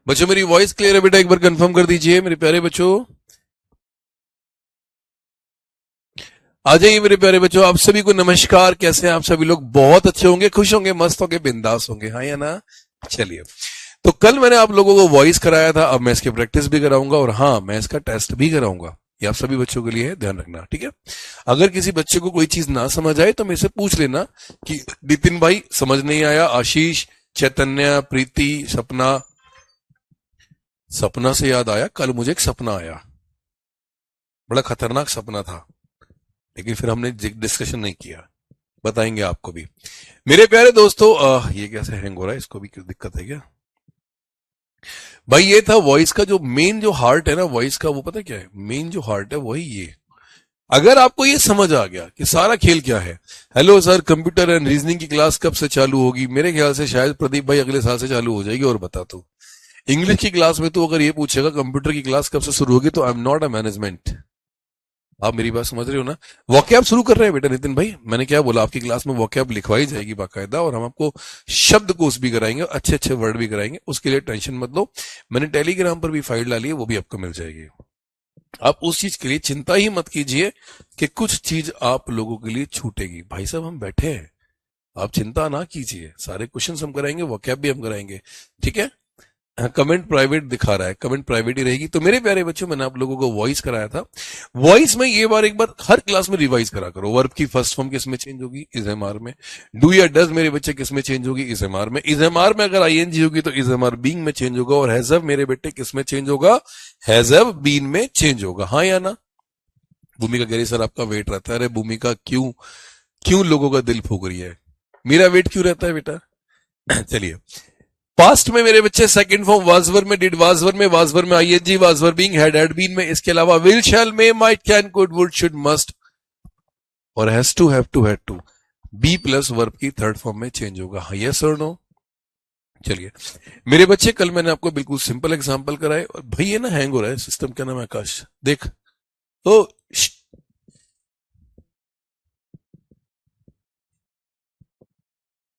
बच्चों मेरी voice clear है बेटा? एक बार कंफर्म कर दीजिए मेरे प्यारे बच्चों। आ जाइए मेरे प्यारे बच्चों, आप सभी को नमस्कार। कैसे हैं आप सभी लोग? बहुत अच्छे होंगे, खुश होंगे, मस्त होंगे, बिंदास होंगे, हाँ या ना? चलिए, तो कल मैंने आप लोगों को वॉइस कराया था, अब मैं इसकी प्रैक्टिस भी कराऊंगा और हाँ, मैं इसका टेस्ट भी कराऊंगा। ये आप सभी बच्चों के लिए है, ध्यान रखना, ठीक है? अगर किसी बच्चे को कोई चीज ना समझ आए तो मेरे से पूछ लेना कि नितिन भाई समझ नहीं आया। आशीष, चैतन्य, प्रीति, सपना। सपना से याद आया, कल मुझे एक सपना आया, बड़ा खतरनाक सपना था, लेकिन फिर हमने डिस्कशन नहीं किया, बताएंगे आपको भी। मेरे प्यारे दोस्तों, ये कैसे हैंग हो रहा है? इसको भी कुछ दिक्कत है क्या भाई? ये था वॉइस का जो मेन जो हार्ट है ना, वॉइस का, वो पता क्या है? मेन जो हार्ट है वही ये। अगर आपको ये समझ आ गया कि सारा खेल क्या है। Hello sir, computer and reasoning की क्लास कब से चालू होगी? मेरे ख्याल से शायद प्रदीप भाई अगले साल से चालू हो जाएगी। और बता तू, इंग्लिश की क्लास में तो अगर ये पूछेगा कंप्यूटर की क्लास कब से शुरू होगी, तो I am not a management. आप मेरी बात समझ रहे हो ना? वॉकैब शुरू कर रहे हैं बेटा नितिन भाई, मैंने क्या बोला? आपकी क्लास में वॉकैब लिखवाई जाएगी बाकायदा, और हम आपको शब्दकोश भी कराएंगे, अच्छे अच्छे वर्ड भी कराएंगे, उसके लिए टेंशन मत लो। मैंने टेलीग्राम पर भी फाइल डाली है, वो भी आपको मिल जाएगी। आप उस चीज के लिए चिंता ही मत कीजिए कि कुछ चीज आप लोगों के लिए छूटेगी। भाई साहब हम बैठे हैं, आप चिंता ना कीजिए, सारे क्वेश्चन हम कराएंगे, वॉकैब भी हम कराएंगे, ठीक है? कमेंट प्राइवेट दिखा रहा है, कमेंट प्राइवेट ही रहेगी। तो मेरे प्यारे बच्चों, मैंने आप लोगों को वॉइस कराया था। वॉइस में ये बार एक बार हर क्लास में रिवाइज करा करो। वर्ब की फर्स्ट फॉर्म किस में चेंज होगी? इज एम आर में। डू या डज मेरे बच्चे किस में चेंज होगी? इज एम आर में। इज एम आर में अगर आईएनजी होगी तो इज एम आर बीइंग में चेंज होगा। और हैजव मेरे बेटे किस में चेंज होगा? हैजव बीन में चेंज होगा, हाँ या ना? भूमिका कह रही सर आपका वेट रहता है। अरे भूमिका, क्यों क्यों लोगों का दिल फूक रही है? मेरा वेट क्यों रहता है बेटा? चलिए, पास्ट में मेरे बच्चे सेकंड फॉर्म वाजवर में, डिड वाजवर में, वाजवर में ING, was were being, had been में, इसके अलावा will, shall, may, might, can, could, would, should, must और has to, have to, had to be plus verb की थर्ड फॉर्म में change होगा, यस और नो? चलिए मेरे बच्चे, कल मैंने आपको बिल्कुल सिंपल एग्जांपल कराए। और भाई ये ना हैंग हो रहा है सिस्टम, क्या नाम है? आकाश, देख तो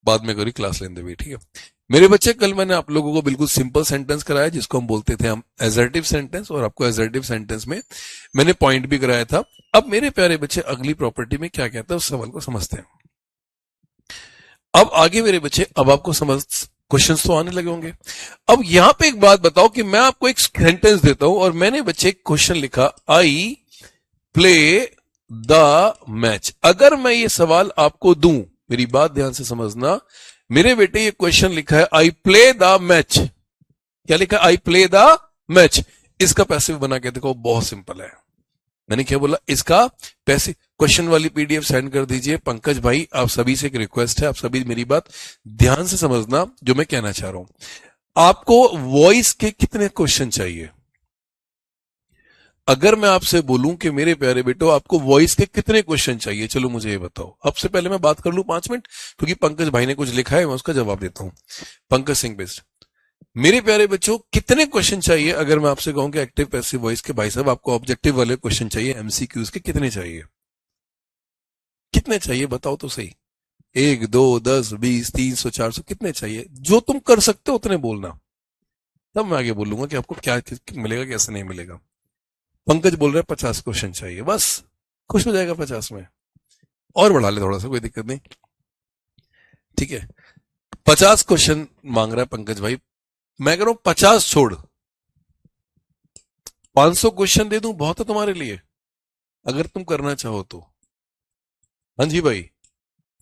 बाद में करी क्लास लेने दे, ठीक है? मेरे बच्चे, कल मैंने आप लोगों को बिल्कुल सिंपल सेंटेंस कराया, जिसको हम बोलते थे हम एजर्टिव सेंटेंस, और आपको एजर्टिव सेंटेंस में मैंने पॉइंट भी कराया था। अब मेरे प्यारे बच्चे, अगली प्रॉपर्टी में क्या कहता है उस सवाल को समझते हैं। अब आगे मेरे बच्चे, अब आपको समझ, क्वेश्चंस तो आने लगे होंगे। अब यहां पे एक बात बताओ कि मैं आपको एक सेंटेंस देता हूं और मैंने बच्चे एक क्वेश्चन लिखा, आई प्ले द मैच। अगर मैं ये सवाल आपको दूं, मेरी बात ध्यान से समझना मेरे बेटे, ये क्वेश्चन लिखा है आई प्ले द मैच। क्या लिखा? I play the match. इसका पैसिव बना के देखो, बहुत सिंपल है। मैंने क्या बोला? इसका पैसिव। क्वेश्चन वाली पीडीएफ सेंड कर दीजिए। पंकज भाई, आप सभी से एक रिक्वेस्ट है, आप सभी मेरी बात ध्यान से समझना जो मैं कहना चाह रहा हूं। आपको वॉइस के कितने क्वेश्चन चाहिए? अगर मैं आपसे बोलूं कि मेरे प्यारे बेटो आपको वॉइस के कितने क्वेश्चन चाहिए, चलो मुझे ये बताओ। अब से पहले मैं बात कर लूं 5 मिनट, क्योंकि पंकज भाई ने कुछ लिखा है, मैं उसका जवाब देता हूं। पंकज सिंह बेस्ट, मेरे प्यारे बच्चों कितने क्वेश्चन चाहिए? अगर मैं आपसे कहूं कि एक्टिव पैसिव वॉइस के, भाई साहब आपको ऑब्जेक्टिव वाले क्वेश्चन चाहिए, एमसीक्यूज के, कितने चाहिए? कितने चाहिए बताओ तो सही। 1, 2, 10, 20, 300, 400, कितने चाहिए? जो तुम कर सकते हो उतने बोलना, तब मैं आगे बोलूंगा कि आपको क्या मिलेगा, कैसे नहीं मिलेगा। पंकज बोल रहे हैं 50 क्वेश्चन चाहिए, बस खुश हो जाएगा 50 में, और बढ़ा ले थोड़ा सा, कोई दिक्कत नहीं, ठीक है? 50 क्वेश्चन मांग रहा है पंकज भाई, मैं कह रहा हूं 50 छोड़, 500 क्वेश्चन दे दूं, बहुत है तुम्हारे लिए, अगर तुम करना चाहो तो। हाँ जी भाई,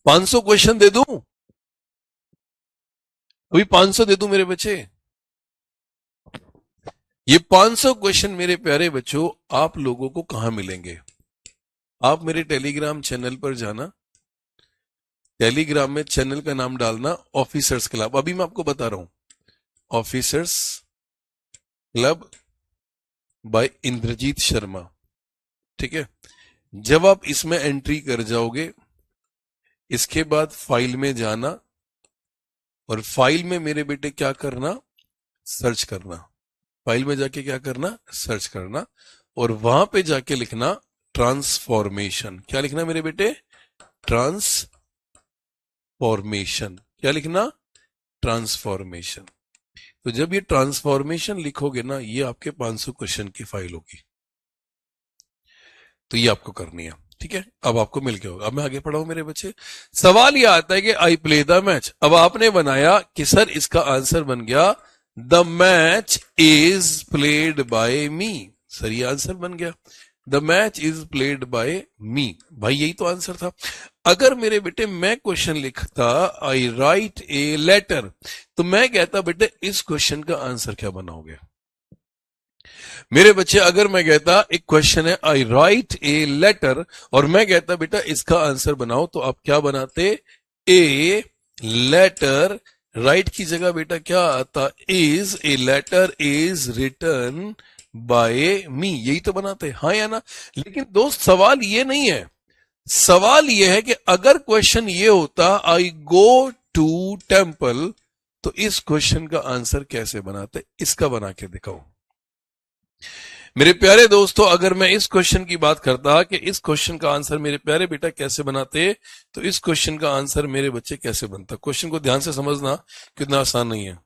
500 क्वेश्चन दे दूं, अभी 500 दे दूं मेरे बच्चे। ये 500 क्वेश्चन मेरे प्यारे बच्चों आप लोगों को कहां मिलेंगे? आप मेरे टेलीग्राम चैनल पर जाना, टेलीग्राम में चैनल का नाम डालना ऑफिसर्स क्लब। अभी मैं आपको बता रहा हूं, officers club by Inderjit Sharma, ठीक है? जब आप इसमें एंट्री कर जाओगे, इसके बाद फाइल में जाना, और फाइल में मेरे बेटे क्या करना? सर्च करना। फाइल में जाके क्या करना? सर्च करना, और वहां पे जाके लिखना ट्रांसफॉर्मेशन। क्या लिखना मेरे बेटे? ट्रांसफॉर्मेशन। क्या लिखना? ट्रांसफॉर्मेशन। तो जब ये ट्रांसफॉर्मेशन लिखोगे ना, ये आपके 500 क्वेश्चन की फाइल होगी। तो ये आपको करनी है, ठीक है। अब आपको मिल गया होगा। अब मैं आगे पढ़ाऊं मेरे बच्चे। सवाल ये आता है कि आई प्ले द मैच। अब आपने बनाया कि सर इसका आंसर बन गया the match is played by me. Sir ये आंसर बन गया, the match is played by me. भाई यही तो आंसर था। अगर मेरे बेटे मैं क्वेश्चन लिखता आई राइट ए लेटर, तो मैं कहता बेटे इस क्वेश्चन का आंसर क्या बनाओगे मेरे बच्चे। अगर मैं कहता एक क्वेश्चन है आई राइट ए लेटर, और मैं कहता बेटा इसका आंसर बनाओ, तो आप क्या बनाते? A letter. राइट की जगह बेटा क्या आता? Is a letter is return by me, यही तो बनाते, हाँ या ना। लेकिन दोस्त सवाल ये नहीं है, सवाल ये है कि अगर क्वेश्चन ये होता आई गो टू टेम्पल, तो इस क्वेश्चन का आंसर कैसे बनाते? इसका बना के दिखाओ मेरे प्यारे दोस्तों। अगर मैं इस क्वेश्चन की बात करता कि इस क्वेश्चन का आंसर मेरे प्यारे बेटा कैसे बनाते, तो इस क्वेश्चन का आंसर मेरे बच्चे कैसे बनता? क्वेश्चन को ध्यान से समझना, कितना आसान नहीं है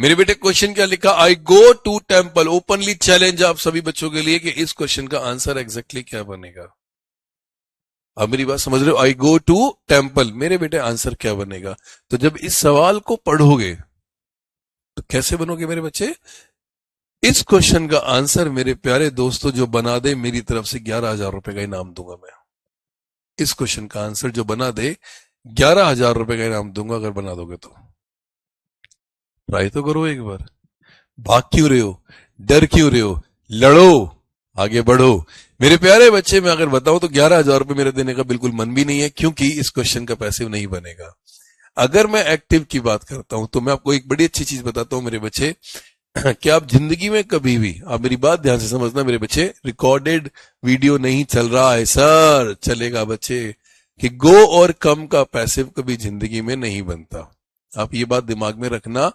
मेरे बेटे। क्वेश्चन क्या लिखा? I go to temple. Openly challenge आप सभी बच्चों के लिए कि इस क्वेश्चन का आंसर एग्जैक्टली क्या बनेगा। अब मेरी बात समझ रहे हो? आई गो टू टेम्पल, मेरे बेटे आंसर क्या बनेगा? तो जब इस सवाल को पढ़ोगे तो कैसे बनोगे मेरे बच्चे? इस क्वेश्चन का आंसर मेरे प्यारे दोस्तों जो बना दे, मेरी तरफ से 11,000 रुपए का इनाम दूंगा मैं। इस क्वेश्चन का आंसर जो बना दे, 11,000 रुपए का इनाम दूंगा अगर बना दोगे तो। ट्राई तो करो एक बार। भाग क्यों रहे हो? डर क्यों रहे हो? लड़ो, आगे बढ़ो मेरे प्यारे बच्चे। मैं अगर बताऊं तो 11,000 रुपए मेरे देने का बिल्कुल मन भी नहीं है, क्योंकि इस क्वेश्चन का पैसिव नहीं बनेगा। अगर मैं एक्टिव की बात करता हूं तो मैं आपको एक बड़ी अच्छी चीज बताता हूं मेरे बच्चे कि आप जिंदगी में कभी भी, आप मेरी बात ध्यान से समझना मेरे बच्चे, रिकॉर्डेड वीडियो नहीं चल रहा है सर, चलेगा बच्चे, कि गो और कम का पैसिव कभी जिंदगी में नहीं बनता। आप ये बात दिमाग में रखना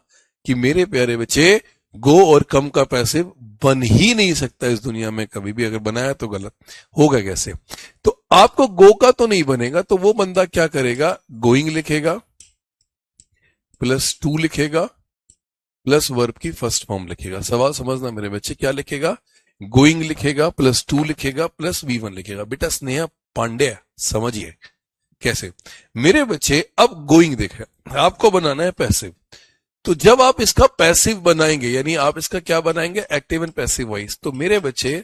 कि मेरे प्यारे बच्चे, गो और कम का पैसिव बन ही नहीं सकता इस दुनिया में कभी भी। अगर बनाया तो गलत होगा। कैसे? तो आपको गो का तो नहीं बनेगा, तो वो बंदा क्या करेगा? गोइंग लिखेगा प्लस टू लिखेगा प्लस वर्ब की फर्स्ट फॉर्म लिखेगा। सवाल समझना मेरे बच्चे, क्या लिखेगा? गोइंग लिखेगा प्लस टू लिखेगा प्लस V1 लिखेगा। बेटा स्नेहा पांडे, समझिए कैसे मेरे बच्चे। अब गोइंग देखे, आपको बनाना है पैसिव। तो जब आप इसका पैसिव बनाएंगे, यानी आप इसका क्या बनाएंगे? Active and passive voice. तो मेरे बच्चे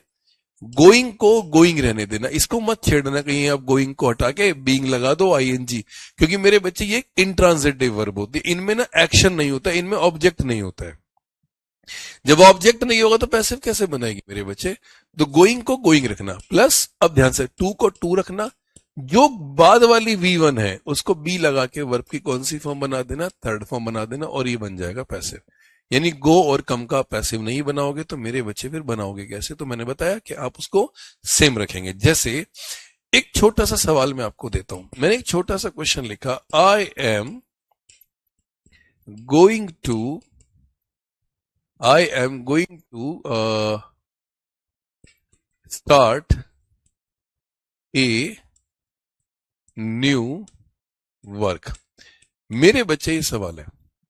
गोइंग को गोइंग रहने देना, इसको मत छेड़ना कहीं आप गोइंग को हटा के बीइंग लगा दो ING, क्योंकि मेरे बच्चे ये इंट्रांजिटिव वर्ब होती है, इनमें ना एक्शन नहीं होता, इनमें ऑब्जेक्ट नहीं होता है। जब ऑब्जेक्ट नहीं होगा तो पैसिव कैसे बनाएगी मेरे बच्चे? तो गोइंग को गोइंग रखना प्लस, अब ध्यान से, टू को टू रखना, जो बाद वाली V1 है उसको B लगा के वर्ब की कौन सी फॉर्म बना देना? थर्ड फॉर्म बना देना, और ये बन जाएगा पैसिव। यानी गो और कम का पैसिव नहीं बनाओगे तो मेरे बच्चे फिर बनाओगे कैसे? तो मैंने बताया कि आप उसको सेम रखेंगे। जैसे एक छोटा सा सवाल मैं आपको देता हूं। मैंने एक छोटा सा क्वेश्चन लिखा, I am going to start a new work. मेरे बच्चे ये सवाल है,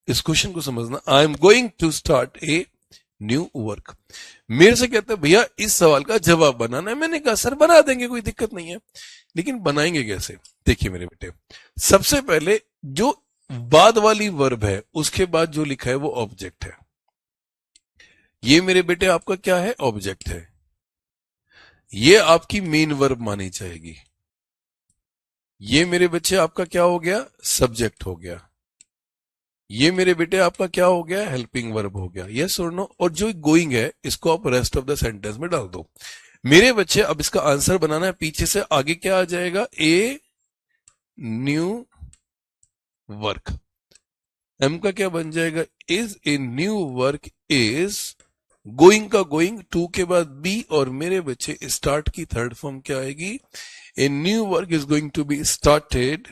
इस क्वेश्चन को समझना। I am going to start a new work. मेरे से कहते हैं भैया इस सवाल का जवाब बनाना है। मैंने कहा सर बना देंगे, कोई दिक्कत नहीं है, लेकिन बनाएंगे कैसे? देखिए मेरे बेटे, सबसे पहले जो बाद वाली वर्ब है उसके बाद जो लिखा है वो ऑब्जेक्ट है। ये मेरे बेटे आपका क्या है? ऑब्जेक्ट है। ये आपकी मेन वर्ब मानी जाएगी। ये मेरे बच्चे आपका क्या हो गया? सब्जेक्ट हो गया। ये मेरे बेटे आपका क्या हो गया? हेल्पिंग वर्ब हो गया। यस और नो? और जो गोइंग है इसको आप रेस्ट ऑफ द सेंटेंस में डाल दो। मेरे बच्चे अब इसका आंसर बनाना है, पीछे से आगे क्या आ जाएगा? ए न्यू वर्क। एम का क्या बन जाएगा? Is a new work is going का गोइंग, टू के बाद बी, और मेरे बच्चे स्टार्ट की थर्ड फॉर्म क्या आएगी? A new work is going to be started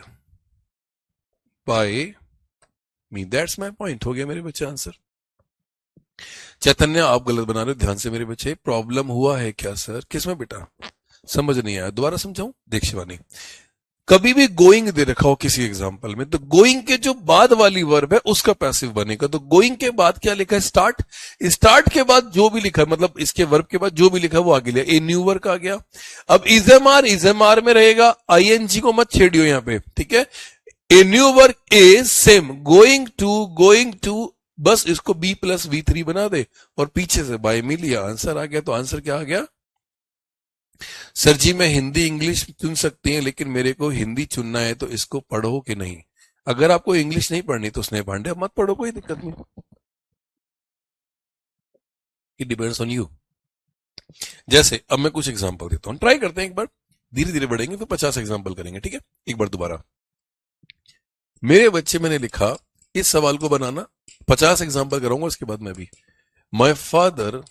by me. That's my point. हो गया मेरे बच्चे आंसर। चैतन्य आप गलत बना रहे हो, ध्यान से मेरे बच्चे। प्रॉब्लम हुआ है क्या सर? किसमें बेटा? समझ नहीं आया, दोबारा समझाऊं? देख शिवानी, कभी भी गोइंग दे रखा हो किसी एग्जांपल में, तो गोइंग के जो बाद वाली वर्ब है उसका पैसिव बनेगा। तो गोइंग के बाद क्या लिखा है? स्टार्ट। स्टार्ट के बाद जो भी लिखा है, मतलब इसके वर्ब के बाद जो भी लिखा है वो आगे लिया, ए न्यू वर्क आ गया। अब इजएमआर में रहेगा, आईएनजी को मत छेड़ियो यहां पे, ठीक है। A new work is same, going to, बस इसको बी प्लस V3 बना दे और पीछे से बाय में लिया, आंसर आ गया। तो आंसर क्या आ गया? सर जी मैं हिंदी इंग्लिश चुन सकती हैं, लेकिन मेरे को हिंदी चुनना है, तो इसको पढ़ो कि नहीं? अगर आपको इंग्लिश नहीं पढ़नी तो स्नेह पांडे मत पढ़ो, कोई दिक्कत नहीं, इट डिपेंड्स ऑन यू। जैसे अब मैं कुछ एग्जांपल देता हूं, ट्राई करते हैं एक बार, धीरे धीरे बढ़ेंगे, फिर 50 एग्जांपल करेंगे, ठीक है। एक बार दोबारा, मेरे बच्चे, मैंने लिखा इस सवाल को बनाना, 50 एग्जांपल कराऊंगा उसके बाद मैं भी। My father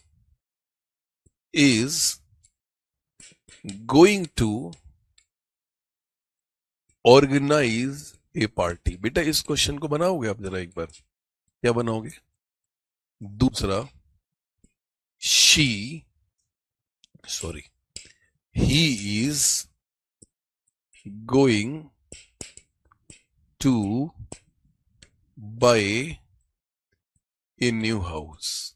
is going to organise a party. बेटा इस क्वेश्चन को बनाओगे आप जरा एक बार, क्या बनाओगे? दूसरा, she sorry he is going to buy a new house.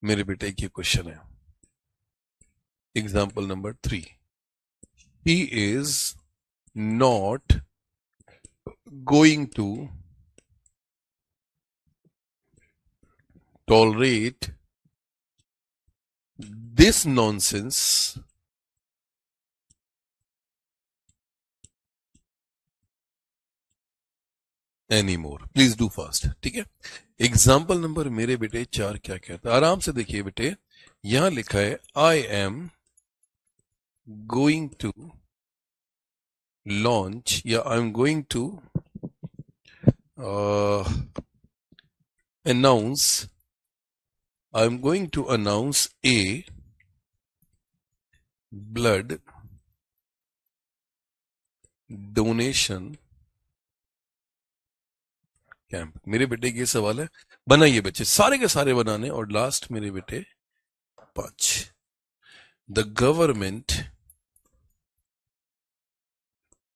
मेरे बेटे की क्वेश्चन है। Example number 3, he is not going to tolerate this nonsense anymore. Please do fast, ठीक है। एग्जाम्पल नंबर मेरे बेटे 4 क्या कहता है, आराम से देखिए बेटे। यहां लिखा है I am going to launch, या I am going to announce, I am going to announce a blood donation camp. मेरे बेटे के सवाल है, बनाइए बच्चे, सारे के सारे बनाने। और लास्ट मेरे बेटे 5, the government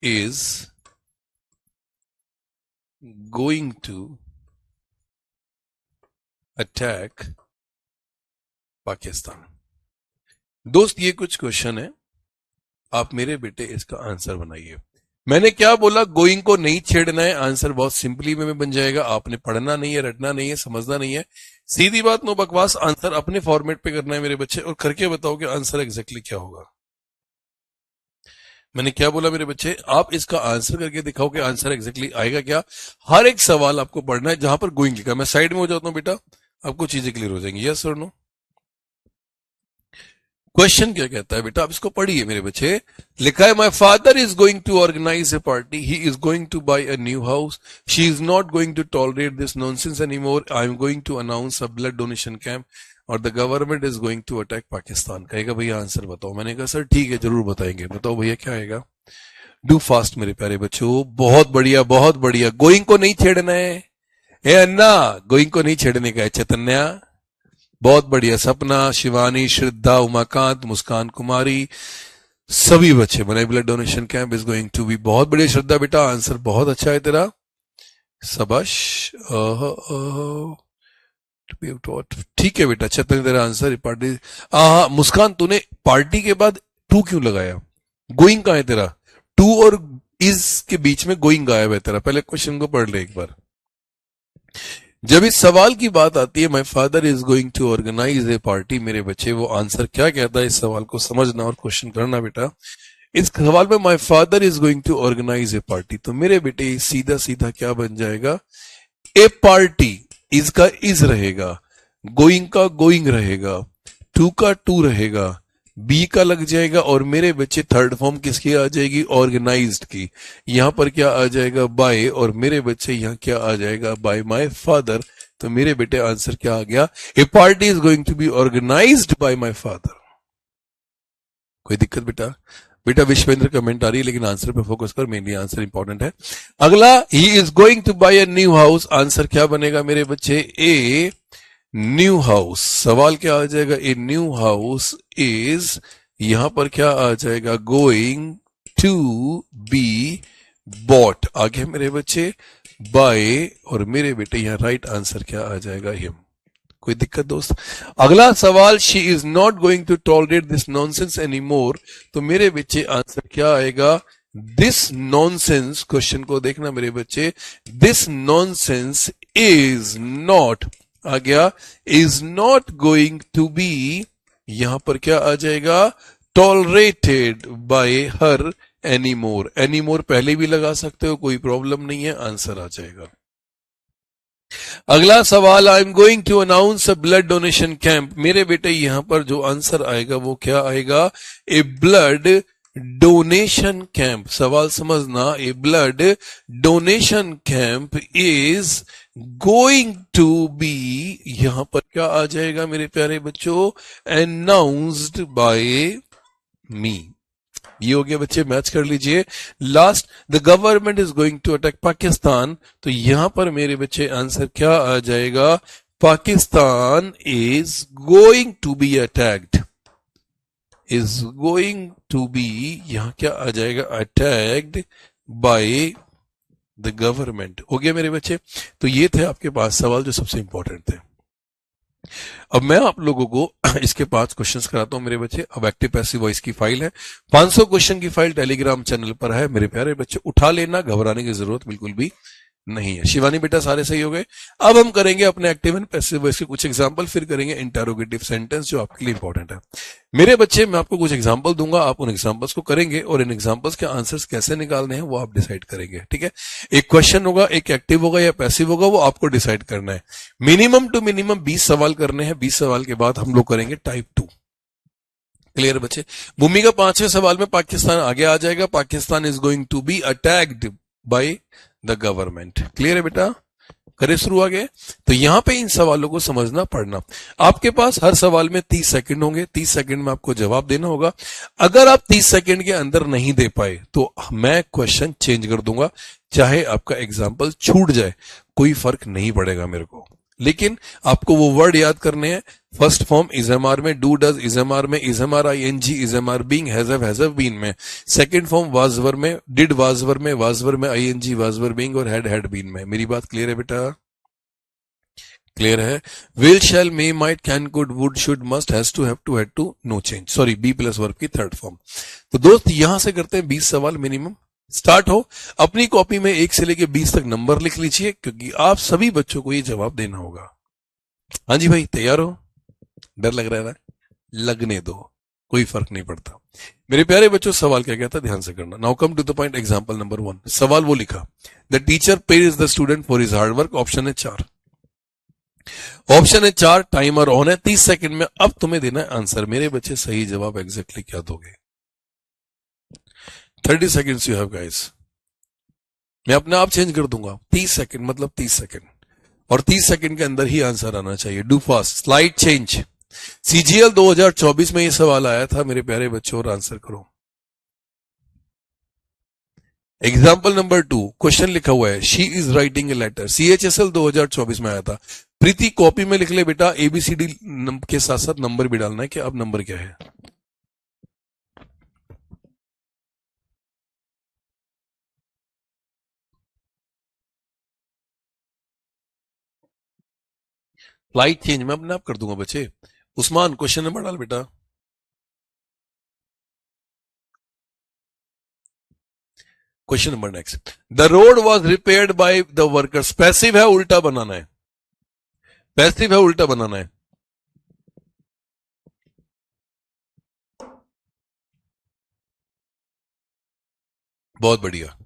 is going to attack Pakistan. दोस्त ये कुछ क्वेश्चन है, आप मेरे बेटे इसका आंसर बनाइए। मैंने क्या बोला? गोइंग को नहीं छेड़ना है, आंसर बहुत सिंपली में बन जाएगा। आपने पढ़ना नहीं है, रटना नहीं है, समझना नहीं है, सीधी बात, नो बकवास। आंसर अपने फॉर्मेट पे करना है मेरे बच्चे, और करके बताओ कि आंसर एग्जैक्टली क्या होगा। मैंने क्या बोला मेरे बच्चे? आप इसका आंसर करके दिखाओ कि आंसर एग्जैक्टली आएगा क्या। हर एक सवाल आपको पढ़ना है जहां पर गोइंग लिखा। मैं साइड में हो जाता हूं बेटा, आपको चीजें क्लियर हो जाएंगी। यस और नो? क्वेश्चन क्या कहता है बेटा, आप इसको पढ़िए मेरे बच्चे। लिखा है my father is going to organise a party, he is going to buy a new house, she is not going to tolerate this nonsense anymore, I am going to announce a blood donation camp, और the government is going to attack Pakistan. कहेगा भैया answer बताओ। मैंने कहा sir ठीक है जरूर बताएंगे, बताओ भैया क्या आएगा। डू फास्ट मेरे प्यारे बच्चों। बहुत बढ़िया, बहुत बढ़िया। गोइंग को नहीं छेड़ना है, ए अन्ना, गोइंग को नहीं छेड़ने का है। चैतन्या बहुत बढ़िया, सपना, शिवानी, श्रद्धा, उमाकांत, मुस्कान कुमारी, सभी बच्चे बने। Blood donation camp is going to be. बहुत बढ़िया श्रद्धा बेटा, आंसर बहुत अच्छा है तेरा, सबश। ठीक है बेटा, अच्छा तेरा आंसर पार्टी। मुस्कान तूने पार्टी के बाद टू क्यों लगाया? गोइंग कहां है तेरा? टू और इज के बीच में गोइंग गायब है तेरा। पहले क्वेश्चन को पढ़ ले एक बार। जब इस सवाल की बात आती है my father is going to organise a party, मेरे बच्चे वो आंसर क्या कहता है, इस सवाल को समझना और क्वेश्चन करना बेटा। इस सवाल में my father is going to organise a party, तो मेरे बेटे सीधा सीधा क्या बन जाएगा? A party. इज का इज रहेगा, गोइंग का गोइंग रहेगा, टू का टू रहेगा, बी का लग जाएगा, और मेरे बच्चे थर्ड फॉर्म किसकी आ जाएगी? ऑर्गेनाइज्ड की। यहां पर क्या आ जाएगा? बाय। और मेरे बच्चे यहां क्या आ जाएगा? By my father. तो मेरे बेटे आंसर क्या आ गया? A party is going to be organised by my father. कोई दिक्कत बेटा? बेटा विश्वेंद्र कमेंट आ रही है, लेकिन आंसर पे फोकस कर, मेनली आंसर इंपॉर्टेंट है। अगला, he is going to buy a new house, answer क्या बनेगा मेरे बच्चे? A new house. सवाल क्या आ जाएगा? ए न्यू हाउस इज, यहां पर क्या आ जाएगा? Going to be bought. आगे मेरे बच्चे बाय, और मेरे बेटे यहां राइट आंसर क्या आ जाएगा? हिम। कोई दिक्कत दोस्त? अगला सवाल, she is not going to tolerate this nonsense any more. तो मेरे बच्चे आंसर क्या आएगा? This nonsense. क्वेश्चन को देखना मेरे बच्चे, दिस नॉनसेंस इज नॉट, आ गया, is not going to be, यहां पर क्या आ जाएगा? Tolerated by her any more. Any more पहले भी लगा सकते हो, कोई प्रॉब्लम नहीं है, आंसर आ जाएगा। अगला सवाल, I am going to announce a blood donation camp. मेरे बेटे यहां पर जो आंसर आएगा वो क्या आएगा? A blood donation camp. सवाल समझना, a blood donation camp is going to be, यहां पर क्या आ जाएगा मेरे प्यारे बच्चों? Announced by me. ये हो गया बच्चे, मैच कर लीजिए। Last, the government is going to attack Pakistan. तो यहां पर मेरे बच्चे आंसर क्या आ जाएगा? Pakistan is going to be attacked, is going to be, यहां क्या आ जाएगा? Attacked by the government. हो गया मेरे बच्चे। तो ये थे आपके पास सवाल जो सबसे इंपॉर्टेंट थे। अब मैं आप लोगों को इसके 5 क्वेश्चंस कराता हूं मेरे बच्चे। अब एक्टिव पैसिव वॉइस की फाइल है, 500 क्वेश्चन की फाइल टेलीग्राम चैनल पर है मेरे प्यारे बच्चे, उठा लेना, घबराने की जरूरत बिल्कुल भी नहीं है। शिवानी बेटा सारे सही हो गए। अब हम करेंगे अपने एक्टिव एंड पैसिव वॉइस के कुछ एग्जांपल, फिर करेंगे इंटरोगेटिव सेंटेंस जो आपके लिए इंपॉर्टेंट है। मेरे बच्चे, मैं आपको कुछ एग्जांपल दूंगा, आप उन एग्जांपल्स को करेंगे और इन एग्जांपल्स के आंसर्स कैसे निकालने हैं वो आप डिसाइड करेंगे, ठीक है? एक क्वेश्चन होगा, एक एक्टिव होगा या पैसिव होगा, वो आपको डिसाइड करना है। मिनिमम टू मिनिमम 20 सवाल करने हैं। 20 सवाल के बाद हम लोग करेंगे टाइप 2। क्लियर बच्चे? भूमि का 5वें सवाल में पाकिस्तान आगे आ जाएगा। Pakistan is going to be attacked by the government. Clear है बेटा? करे शुरू आगे। तो यहां पे इन सवालों को समझना पड़ना। आपके पास हर सवाल में 30 सेकंड होंगे, 30 सेकंड में आपको जवाब देना होगा। अगर आप 30 सेकंड के अंदर नहीं दे पाए तो मैं क्वेश्चन चेंज कर दूंगा, चाहे आपका एग्जाम्पल छूट जाए, कोई फर्क नहीं पड़ेगा मेरे को। लेकिन आपको वो वर्ड याद करने हैं। First form is am are में, do does is am are में, is am are I N G is am are being, have been में। सेकंड फॉर्म वाजवर में, डिड वाजवर में I N G was were being, और had been में। मेरी बात clear है बेटा? क्लियर है? Will shall may might can could would should must has to have to no change, sorry be plus verb की थर्ड फॉर्म। तो दोस्त यहां से करते हैं 20 सवाल मिनिमम। स्टार्ट हो। अपनी कॉपी में 1 से लेके 20 तक नंबर लिख लीजिए, क्योंकि आप सभी बच्चों को ये जवाब देना होगा। हाँ जी भाई, तैयार हो? डर लग रहा है ना? लगने दो, कोई फर्क नहीं पड़ता। मेरे प्यारे बच्चों, सवाल क्या कहता है ध्यान से करना। Now come to the point. Example number 1, सवाल वो लिखा, the teacher pays the student for his hard work. Option है 4, ऑप्शन है 4, टाइमर ऑन है 30 सेकंड में। अब तुम्हें देना है आंसर। मेरे बच्चे सही जवाब एग्जैक्टली क्या दोगे? 30 सेकंड्स यू हैव गाइस। मैं अपने आप चेंज कर दूंगा। 30 सेकंड मतलब 30 सेकंड, और 30 सेकंड के अंदर ही आंसर आना चाहिए। Do fast, slide change. CGL 2024 में ये सवाल आया था मेरे प्यारे बच्चों, और आंसर करो। एग्जाम्पल नंबर 2, क्वेश्चन लिखा हुआ है, she is writing a letter. CHSL 2024 में आया था। प्रीति कॉपी में लिख ले बेटा, एबीसीडी के साथ साथ नंबर भी डालना है कि अब नंबर क्या है। स्लाइड चेंज मैं अपने आप कर दूंगा बच्चे। उस्मान क्वेश्चन नंबर डाल बेटा। Question number next, the road was repaired by the workers. Passive है, उल्टा बनाना है। पैसिव है, उल्टा बनाना है। बहुत बढ़िया।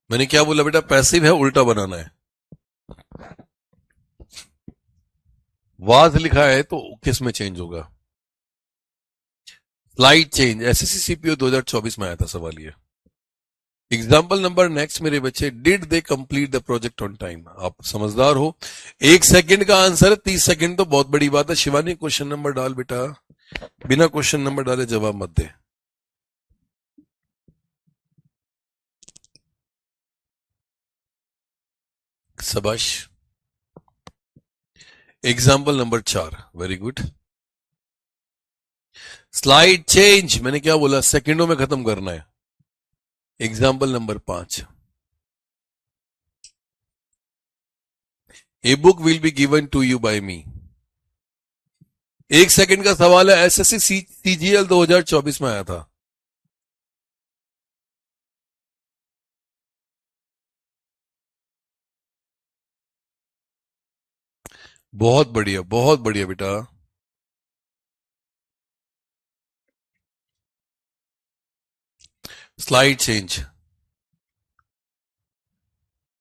मैंने क्या बोला बेटा? पैसिव है, उल्टा बनाना है। वाज लिखा है तो किस में चेंज होगा? Slide change. एसएससी सीपीओ 2024 में आया था सवाल ये। एग्जाम्पल नंबर नेक्स्ट मेरे बच्चे, did they complete the project on time. आप समझदार हो। 1 सेकंड का आंसर है, 30 सेकंड तो बहुत बड़ी बात है। शिवानी क्वेश्चन नंबर डाल बेटा, बिना क्वेश्चन नंबर डाले जवाब मत दे। शबाश। Example number 4, very good. Slide change, मैंने क्या बोला, सेकंडों में खत्म करना है। Example number 5, a book will be given to you by me. 1 second का सवाल है, एसएससी सीजीएल 2024 में आया था। बहुत बढ़िया बेटा। Slide change.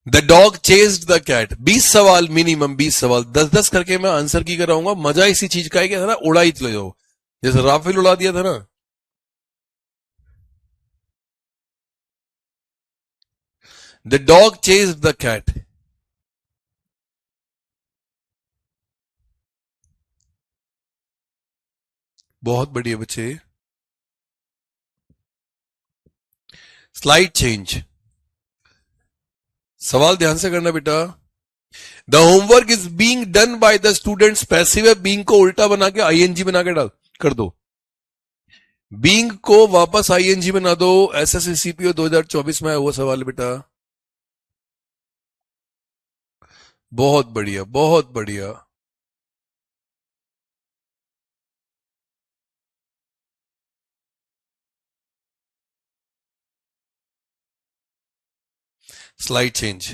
The dog chased the cat. 20 सवाल मिनिमम, 20 सवाल 10-10 करके मैं आंसर की कराऊंगा। मजा इसी चीज का है कि ना उड़ा ही चले जाओ, जैसे राफेल उड़ा दिया था ना। The dog chased the cat. बहुत बढ़िया बच्चे। Slide change. सवाल ध्यान से करना बेटा। The homework is being done by the students. Passive है, बीइंग को उल्टा बना के आईएनजी बना के डाल कर दो। बीइंग को वापस आईएनजी बना दो। एसएससी सीपीओ 2024 में आया वो सवाल बेटा। बहुत बढ़िया, बहुत बढ़िया। Slide change.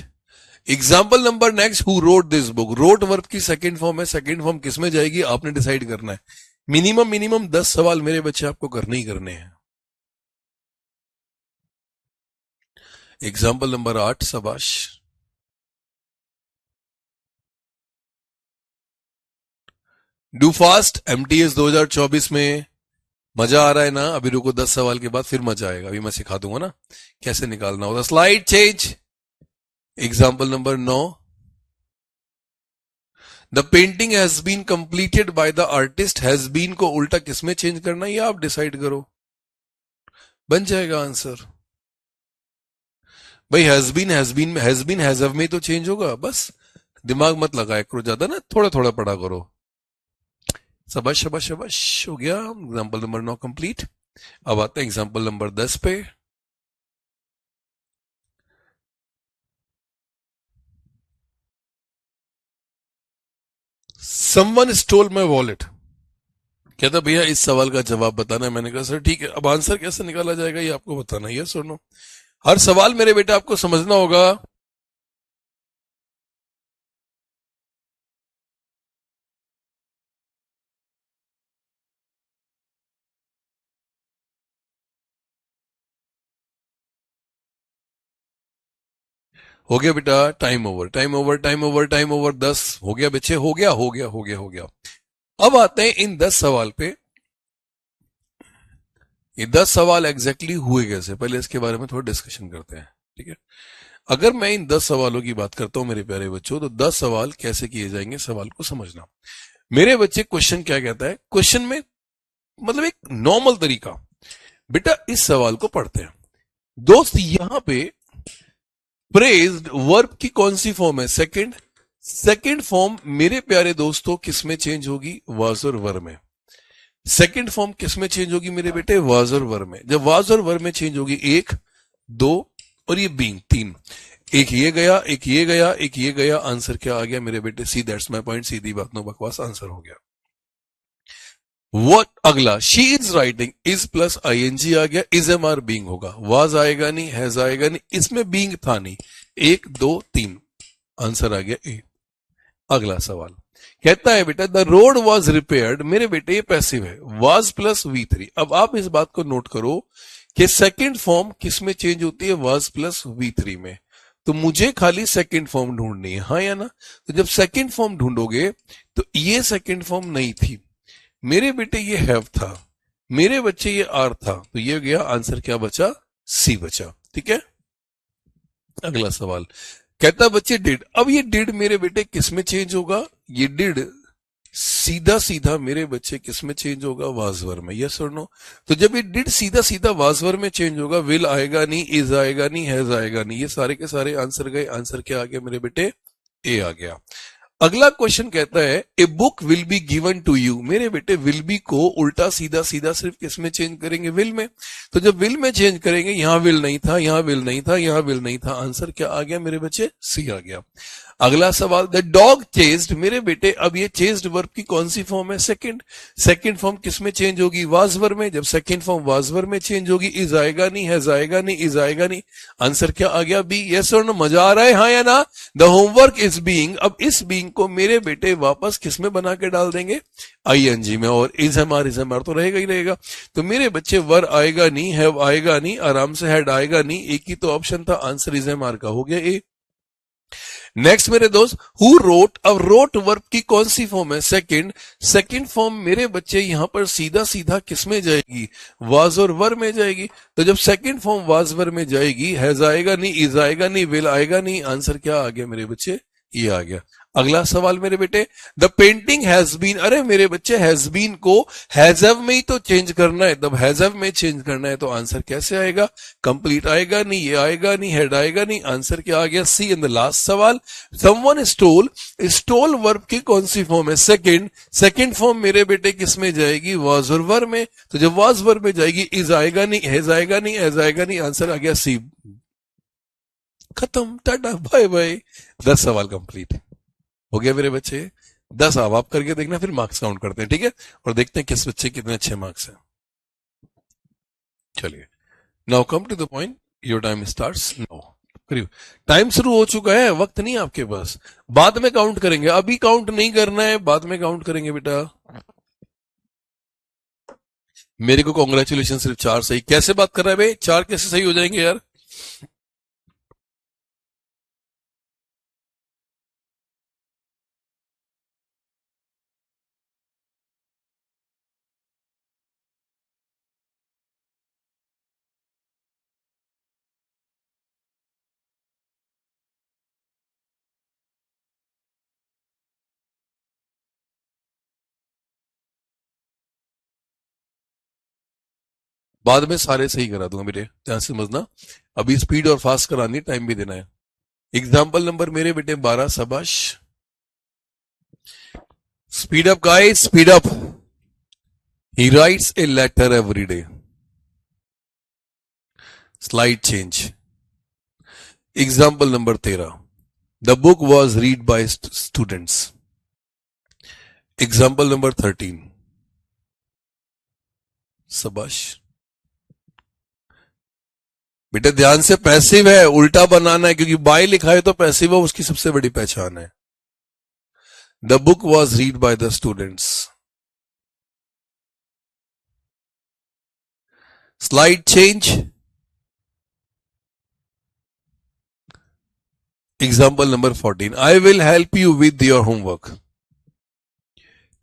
Example number next, who wrote this book. Wrote verb की सेकंड फॉर्म है, सेकंड फॉर्म किस में जाएगी आपने डिसाइड करना है। मिनिमम 10 सवाल मेरे बच्चे आपको करने ही करने हैं। एग्जाम्पल नंबर 8, शाबाश। डू फास्ट एमटीएस 2024 में। मजा आ रहा है ना? अभी रुको, 10 सवाल के बाद फिर मजा आएगा। अभी मैं सिखा दूंगा ना कैसे निकालना होता। Slide change. Example number 9, the painting has been completed by the artist. Has been को उल्टा किसमें चेंज करना है, ये आप डिसाइड करो, बन जाएगा आंसर। भाई हैज बीन में तो चेंज होगा, बस दिमाग मत लगाया करो ज्यादा ना, थोड़ा थोड़ा पढ़ा करो। शाबाश शाबाश शाबाश, हो गया एग्जाम्पल नंबर 9 कंप्लीट। अब आते हैं एग्जाम्पल नंबर 10 पे। Someone stole my wallet. कहता भैया इस सवाल का जवाब बताना है। मैंने कहा सर ठीक है। अब आंसर कैसे निकाला जाएगा ये आपको बताना है, यस और नो। हर सवाल मेरे बेटा आपको समझना होगा। हो गया बेटा, time over time over time over time over. 10 हो गया बच्चे, हो गया हो गया हो गया हो गया। अब आते हैं इन 10 सवाल पे। ये 10 सवाल एग्जैक्टली हुए कैसे, पहले इसके बारे में थोड़ा डिस्कशन करते हैं, ठीक है। अगर मैं इन 10 सवालों की बात करता हूं मेरे प्यारे बच्चों, तो 10 सवाल कैसे किए जाएंगे, सवाल को समझना। मेरे बच्चे क्वेश्चन क्या कहता है, क्वेश्चन में मतलब एक नॉर्मल तरीका। बेटा इस सवाल को पढ़ते हैं दोस्त। यहां पे प्रेज्ड वर्ब की कौन सी फॉर्म है, सेकंड। सेकंड फॉर्म मेरे प्यारे दोस्तों किस में चेंज होगी, वाज और वर में। सेकंड फॉर्म किस में चेंज होगी मेरे बेटे, वाज और वर में। जब वाज और वर में चेंज होगी, 1 2 और ये बीइंग 3। एक ये गया, एक ये गया, एक ये गया। आंसर क्या आ गया मेरे बेटे, सी दैट्स माय पॉइंट, सीधी बात नो बकवास, आंसर हो गया। वो अगला, she is writing, is plus ING आ गया, इज एम आर बीइंग होगा। वाज आएगा नहीं, हैज आएगा नहीं, इसमें बीइंग था नहीं। 1 2 3, आंसर आ गया ए। अगला सवाल कहता है बेटा द रोड वॉज रिपेयर्ड। मेरे बेटे ये पैसिव है, वाज प्लस V3। अब आप इस बात को नोट करो कि सेकंड फॉर्म किस में चेंज होती है, वाज प्लस V3 में। तो मुझे खाली सेकंड फॉर्म ढूंढनी है, हाँ या ना। तो जब सेकंड फॉर्म ढूंढोगे तो ये सेकंड फॉर्म नहीं थी मेरे बेटे, ये हैव था मेरे बच्चे, ये आर था। तो ये गया, आंसर क्या बचा, सी बचा, ठीक है। अगला सवाल कहता बच्चे डिड। अब ये डिड मेरे बेटे किस में चेंज होगा, ये डिड सीधा सीधा मेरे बच्चे किस में चेंज होगा, वाजवर में, यस और नो। तो जब ये डिड सीधा सीधा वाजवर में चेंज होगा, विल आएगा नहीं, इज आएगा नहीं, हैज आएगा नहीं, ये सारे के सारे आंसर गए। आंसर क्या आ गया मेरे बेटे, ए आ गया। अगला क्वेश्चन कहता है a book will be given to you. मेरे बेटे विल बी को उल्टा सीधा सीधा सिर्फ किस में चेंज करेंगे? विल में। तो जब विल में चेंज करेंगे, यहां विल नहीं था, यहां विल नहीं था, यहां विल नहीं था, आंसर क्या आ गया मेरे बच्चे? सी आ गया। अगला सवाल, द डॉग चेस्ड। मेरे बेटे अब ये चेस्ड वर्ब की कौन सी फॉर्म है? सेकंड। सेकंड फॉर्म किस में चेंज होगी? वाज वर्ब में। जब सेकंड फॉर्म वाज वर्ब में चेंज होगी, इज आएगा नहीं, हैज आएगा नहीं, इज आएगा नहीं, आंसर क्या आ गया? बी। यस और नो? मजा आ रहा है हाँ या ना? द होमवर्क इज बीइंग, अब इस बीइंग को मेरे बेटे वापस किस में बना के डाल देंगे? आईएनजी में। और इज हमार तो रहेगा ही रहेगा। तो मेरे बच्चे वर आएगा नहीं, हैव आएगा नहीं, आराम से हैड आएगा नहीं, एक ही तो ऑप्शन था, आंसर इज हमार का हो गया ए। नेक्स्ट मेरे दोस्त, हु रोट। अब रोट वर्ब की कौन सी फॉर्म है? सेकंड। सेकंड फॉर्म मेरे बच्चे यहां पर सीधा सीधा किस में जाएगी? वाज और वर में जाएगी। तो जब सेकंड फॉर्म वाज वर में जाएगी, हैज आएगा नहीं, इज आएगा नहीं, विल आएगा नहीं, आंसर क्या आ गया मेरे बच्चे? ये आ गया। अगला सवाल मेरे बेटे, द पेंटिंग हैज बीन। अरे मेरे बच्चे हैज बीन को हैज हैव में ही तो चेंज करना है, तब हैज हैव में चेंज करना है, तो आंसर कैसे आएगा? कंप्लीट आएगा नहीं, ये आएगा नहीं, हेड आएगा नहीं, आंसर क्या आ गया? सी। इन द लास्ट सवाल, समवन स्टोल। स्टोल वर्ब की कौन सी फॉर्म है? सेकंड। सेकंड फॉर्म मेरे बेटे किस में जाएगी? वाज और वर में। तो जब वाज वर में जाएगी, इज आएगा नहीं, हैज आएगा नहीं, हैज आएगा नहीं, आंसर आ गया सी। खत्म, टाटा बाय बाय। 10 सवाल कंप्लीट हो गया मेरे बच्चे। 10 आप करके देखना, फिर मार्क्स काउंट करते हैं, ठीक है? और देखते हैं किस बच्चे कितने अच्छे मार्क्स हैं। चलिए, now come to the point, your time starts now. करिए, टाइम शुरू हो चुका है, वक्त नहीं आपके पास, बाद में काउंट करेंगे, अभी काउंट नहीं करना है, बाद में काउंट करेंगे बेटा। मेरे को कॉन्ग्रेचुलेशन, सिर्फ 4 सही। कैसे बात कर रहा है भाई? 4 कैसे सही हो जाएंगे यार? बाद में सारे सही करा दूंगा बेटे, ध्यान से समझना। अभी स्पीड और फास्ट करानी, टाइम भी देना है। एग्जाम्पल नंबर मेरे बेटे 12, शाबाश। Speed up guys, speed up. He writes a letter every day. Slide change. Example number 13, the book was read by students. Example number 13, शाबाश बेटा, ध्यान से। पैसिव है, उल्टा बनाना है, क्योंकि बाय लिखा है तो पैसिव है, उसकी सबसे बड़ी पहचान है। The book was read bye the students. Slide change. Example number 14, I will help you with your homework.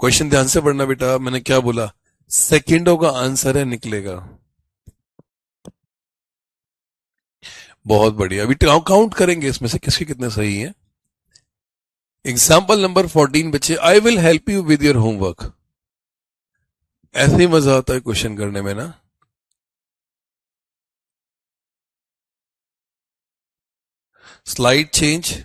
Question ध्यान से पढ़ना बेटा, मैंने क्या बोला? सेकेंडों का आंसर है, निकलेगा। बहुत बढ़िया। अभी काउंट करेंगे इसमें से किसके कितने सही हैं। एग्जाम्पल नंबर 14 बच्चे, I will help you with your homework. ऐसे ही मजा आता है क्वेश्चन करने में ना। Slide change.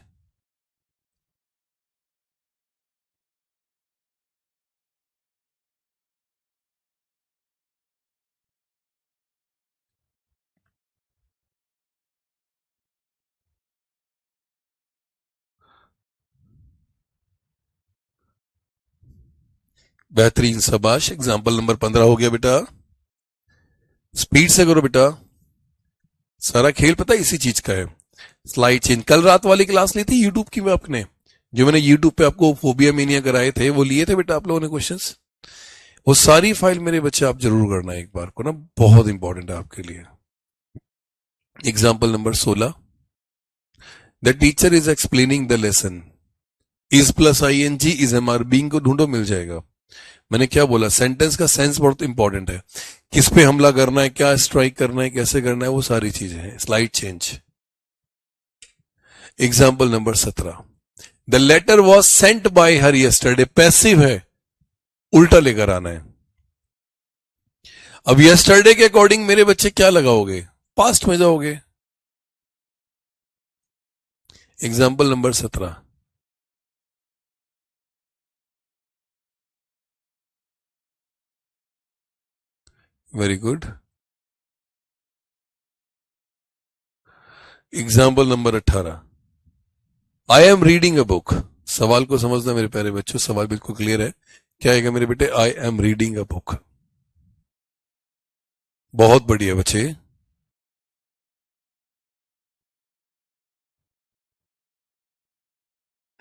बेहतरीन, शाबाश। एग्जाम्पल नंबर 15 हो गया बेटा। स्पीड से करो बेटा, सारा खेल पता है इसी चीज का है। Slide change. कल रात वाली क्लास ली थी यूट्यूब की में आपने, जो मैंने यूट्यूब पे आपको फोबिया मीनिया कराए थे, वो लिए थे बेटा आप लोगों ने क्वेश्चंस? वो सारी फाइल मेरे बच्चे आप जरूर करना एक बार को ना, बहुत इंपॉर्टेंट है आपके लिए। Example number 16, the teacher is explaining the lesson. Is plus I N G is am are, being को ढूंढो, मिल जाएगा। मैंने क्या बोला? सेंटेंस का सेंस बहुत इंपॉर्टेंट है, किस पे हमला करना है, क्या स्ट्राइक करना है, कैसे करना है, वो सारी चीजें हैं। Slide change. Example number 17, the letter was sent by her yesterday. Passive है, उल्टा लेकर आना है। अब यस्टरडे के अकॉर्डिंग मेरे बच्चे क्या लगाओगे? पास्ट में जाओगे। Example number 17, very good. Example number 18, I am reading a book. सवाल को समझना मेरे प्यारे बच्चों, सवाल बिल्कुल क्लियर है। क्या आएगा मेरे बेटे? आई एम रीडिंग अ बुक। बहुत बढ़िया बच्चे।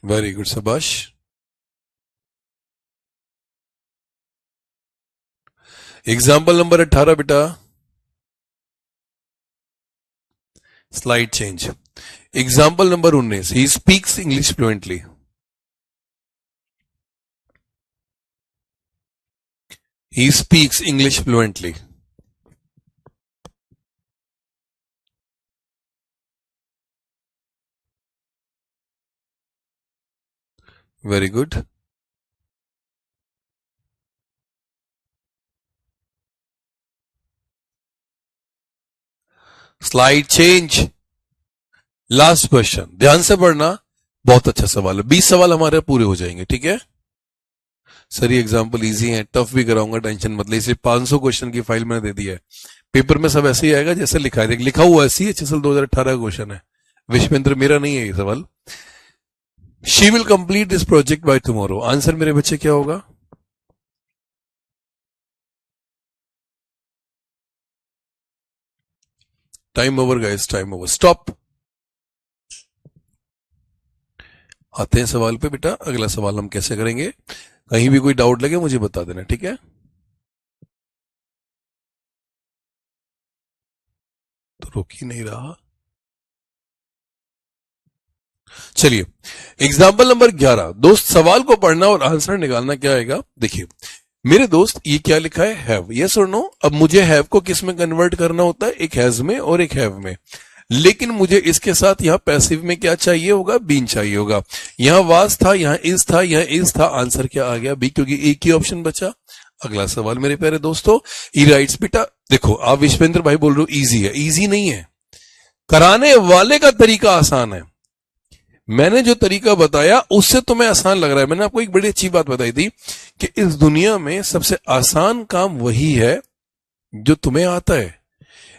वेरी गुड, शाबाश। एग्जाम्पल नंबर 18 बेटा, slide change. Example number 19, he speaks English fluently. He speaks English fluently. Very good. Slide change. Last question, ध्यान से पढ़ना, बहुत अच्छा सवाल है। 20 सवाल हमारे पूरे हो जाएंगे, ठीक है सर? ये एग्जाम्पल इजी है, टफ भी कराऊंगा, टेंशन मत ले। इसलिए 500 क्वेश्चन की फाइल मैंने दे दी है। पेपर में सब ऐसे ही आएगा जैसे लिखा है, लिखा हुआ ऐसी है। एचएसएल 2018 का क्वेश्चन है, विश्वेंद्र, मेरा नहीं है ये सवाल। She will complete this project by tomorrow. Answer मेरे बच्चे क्या होगा? Time over guys, time over, stop. आते हैं सवाल पे बेटा। अगला सवाल हम कैसे करेंगे, कहीं भी कोई डाउट लगे मुझे बता देना, ठीक है? तो रुक ही नहीं रहा। चलिए, एग्जाम्पल नंबर 11। दोस्त, सवाल को पढ़ना और आंसर निकालना। क्या आएगा? देखिए मेरे दोस्त, ये क्या लिखा है? हैव। यस और नो? अब मुझे हैव को किस में कन्वर्ट करना होता है? एक हैज में और एक हैव में। लेकिन मुझे इसके साथ यहां पैसिव में क्या चाहिए होगा? बीन चाहिए होगा। यहां वाज था, यहां इज था, यहां इज था। आंसर क्या आ गया? बी, क्योंकि एक ही ऑप्शन बचा। अगला सवाल मेरे प्यारे दोस्तों, ई राइट्स। बेटा देखो, आप विश्वेंद्र भाई बोल रहे हो इजी है, इजी नहीं है। कराने वाले का तरीका आसान है। मैंने जो तरीका बताया उससे तुम्हें आसान लग रहा है। मैंने आपको एक बड़ी अच्छी बात बताई थी कि इस दुनिया में सबसे आसान काम वही है जो तुम्हें आता है।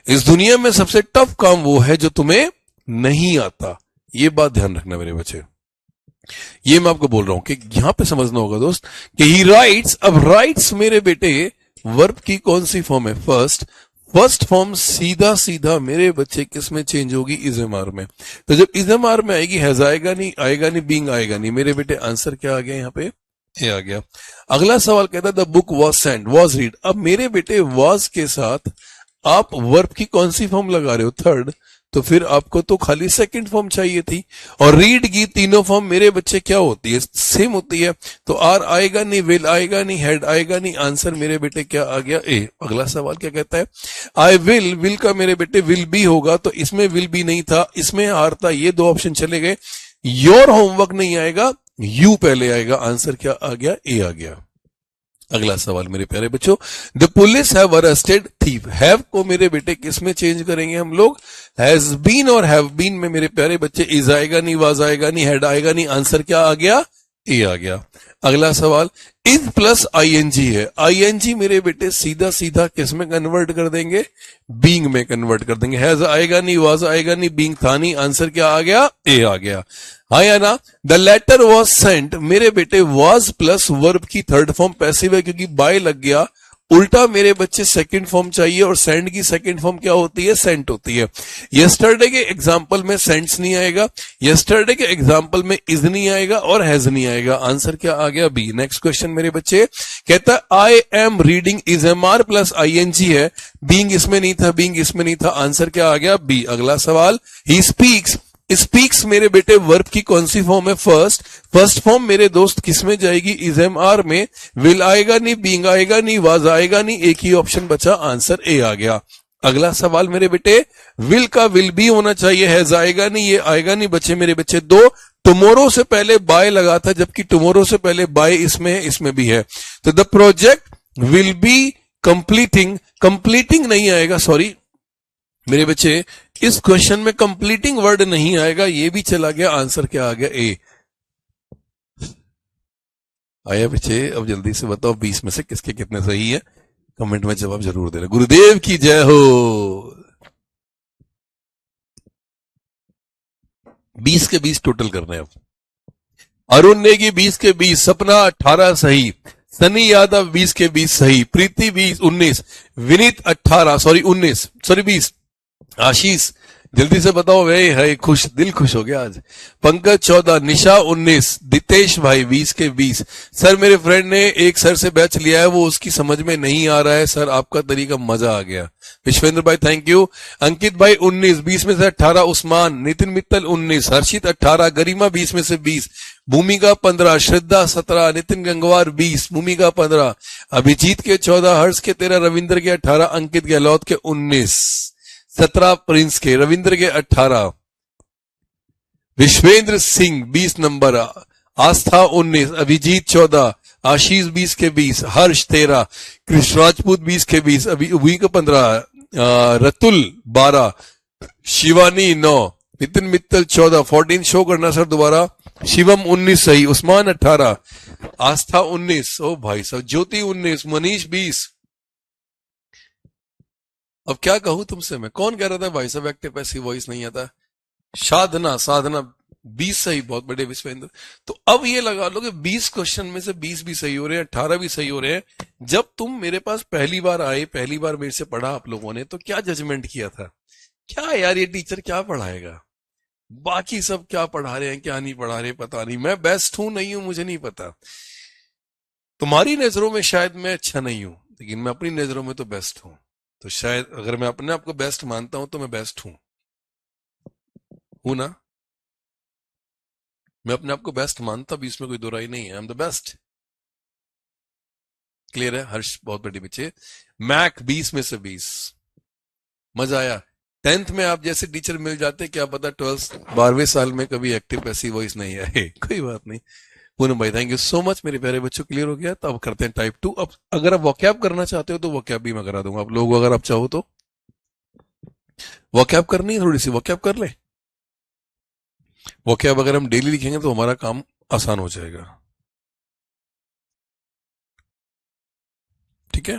इस दुनिया में सबसे टफ काम वो है जो तुम्हें नहीं आता। ये बात ध्यान रखना मेरे बच्चे। ये मैं आपको बोल रहा हूं कि यहां पे समझना होगा दोस्त कि ही राइट्स। अब राइट्स मेरे बेटे वर्ब की कौन सी फॉर्म है? फर्स्ट। फर्स्ट फॉर्म सीधा सीधा मेरे बच्चे किस में चेंज होगी? इजएमआर में। तो जब इजएमआर में आएगी, हैज आएगा नहीं, आएगा नहीं, बीइंग आएगा नहीं। मेरे बेटे आंसर क्या आ गया यहां पे? ये आ गया। अगला सवाल कहता है the book was sent, was read. अब मेरे बेटे वॉज के साथ आप वर्ब की कौन सी फॉर्म लगा रहे हो? थर्ड। तो फिर आपको तो खाली सेकंड फॉर्म चाहिए थी। और रीड की तीनों फॉर्म मेरे बच्चे क्या होती है? सेम होती है। तो आर आएगा नहीं, विल आएगा नहीं, हेड आएगा नहीं। आंसर मेरे बेटे क्या आ गया? ए। अगला सवाल क्या कहता है? आई विल, विल का मेरे बेटे विल बी होगा, तो इसमें विल बी नहीं था, इसमें आर था। ये दो ऑप्शन चले गए। योर होमवर्क नहीं आएगा, यू पहले आएगा। आंसर क्या आ गया? ए आ गया। अगला सवाल मेरे प्यारे बच्चों, the police have arrested thief. Have को मेरे बेटे किस में चेंज करेंगे हम लोग? हैज बीन और हैव बीन में मेरे प्यारे बच्चे इज आएगा नहीं, वाज आएगा नहीं, हैड आएगा नहीं। आंसर क्या आ गया? ए आ गया। अगला सवाल, इज प्लस आईएनजी है। आईएनजी मेरे बेटे सीधा सीधा किस में कन्वर्ट कर देंगे? बीइंग में कन्वर्ट कर देंगे। हैज आएगा नहीं, वाज आएगा नहीं, बीइंग था नहीं। आंसर क्या आ गया? ए आ गया। हाँ या ना? द लेटर वॉज सेंट मेरे बेटे वॉज प्लस वर्ब की थर्ड फॉर्म पैसिव है, क्योंकि बाय लग गया। उल्टा मेरे बच्चे सेकंड फॉर्म चाहिए, और सेंड की सेकंड फॉर्म क्या होती है? सेंट होती है। यस्टरडे के एग्जाम्पल में सेंट्स नहीं आएगा, यस्टरडे के एग्जाम्पल में इज नहीं आएगा, और हैज नहीं आएगा। आंसर क्या आ गया? बी। नेक्स्ट क्वेश्चन मेरे बच्चे कहता है I am reading is am are plus I N G है, बीइंग इसमें नहीं था, बीइंग इसमें नहीं था। आंसर क्या आ गया? बी। अगला सवाल, ही स्पीक्स। स्पीक्स मेरे बेटे वर्ब की कौन सी फॉर्म है? फर्स्ट। फर्स्ट फॉर्म मेरे दोस्त किस में जाएगी? इज एम आर में। विल आएगा नहीं, बीइंग आएगा नहीं, वाज आएगा नहीं। एक ही ऑप्शन बचा, आंसर ए आ गया। अगला सवाल मेरे बेटे, विल का विल भी होना चाहिए, हैज आएगा नहीं, ये आएगा नहीं। बच्चे मेरे बच्चे दो। टुमारो से पहले बाय लगा था, जबकि टुमारो से पहले बाय इसमें है, इसमें भी है। तो the project will be completing, completing नहीं आएगा, सॉरी मेरे बच्चे, इस क्वेश्चन में कंप्लीटिंग वर्ड नहीं आएगा, ये भी चला गया। आंसर क्या आ गया? ए आया बच्चे। अब जल्दी से बताओ 20 में से किसके कितने सही है? कमेंट में जवाब जरूर देना। गुरुदेव की जय हो। 20 के 20 टोटल करने हैं अब। अरुण नेगी 20 के 20, सपना 18 सही, सनी यादव 20 के 20 सही, प्रीति 19, विनीत 20, आशीष जल्दी से बताओ वे है खुश, दिल खुश हो गया आज। पंकज 14, निशा 19, दितेश भाई 20 के 20। सर मेरे फ्रेंड ने एक सर से बैच लिया है, वो उसकी समझ में नहीं आ रहा है सर, आपका तरीका मजा आ गया। विश्वेंद्र भाई थैंक यू। अंकित भाई 19, 20 में से 18, उस्मान, नितिन मित्तल 19, हर्षित 18, गरिमा 20 में से 20, भूमिका 15, श्रद्धा 17, नितिन गंगवार 20, भूमिका 15, अभिजीत के 14, हर्ष के 13, रविंद्र के 18, अंकित गहलोत के 19, 17 प्रिंस के, रविंद्र के 18, विश्वेंद्र सिंह 20 नंबर, आस्था 19, अभिजीत 14, आशीष 20 के 20, हर्ष 13, कृष्ण राजपूत 20 के 20, अभी का 15, रतुल 12, शिवानी 9, नितिन मित्तल 14, 14 शो करना सर दोबारा, शिवम 19 सही, उस्मान 18, आस्था 19, ओ भाई साहब, ज्योति 19, मनीष 20। अब क्या कहूं तुमसे मैं, कौन कह रहा था भाई साहब एक्टिव पैसिव वॉइस नहीं आता? साधना 20 सही, बहुत बड़े विश्वेंद्र। तो अब ये लगा लो कि 20 क्वेश्चन में से 20 भी सही हो रहे हैं, 18 भी सही हो रहे हैं। जब तुम मेरे पास पहली बार आए, पहली बार मेरे से पढ़ा आप लोगों ने, तो क्या जजमेंट किया था? क्या यार ये टीचर क्या पढ़ाएगा, बाकी सब क्या पढ़ा रहे हैं क्या नहीं पढ़ा रहे पता नहीं, मैं बेस्ट हूं नहीं हूं मुझे नहीं पता। तुम्हारी नजरों में शायद मैं अच्छा नहीं हूं, लेकिन मैं अपनी नजरों में तो बेस्ट हूं। तो शायद अगर मैं अपने आप को बेस्ट मानता हूं तो मैं बेस्ट हूं ना? मैं अपने आप को बेस्ट मानता भी, इसमें कोई दो राय नहीं है। I am the best. Clear है? हर्ष बहुत बड़े बच्चे। मैक 20 में से 20, मजा आया। 10th में आप जैसे टीचर मिल जाते, क्या पता 12वें साल में कभी एक्टिव पैसिव वॉइस नहीं आए। कोई बात नहीं। पूनम भाई थैंक यू सो मच, मेरे प्यारे बच्चों क्लियर हो गया। तो अब करते हैं टाइप 2। अब अगर आप वोकैब करना चाहते हो तो वोकैब भी मैं करा दूंगा आप लोग, अगर आप चाहो तो। वोकैब करनी है थोड़ी सी, वोकैब कर ले। वोकैब अगर हम डेली लिखेंगे तो हमारा काम आसान हो जाएगा। ठीक है,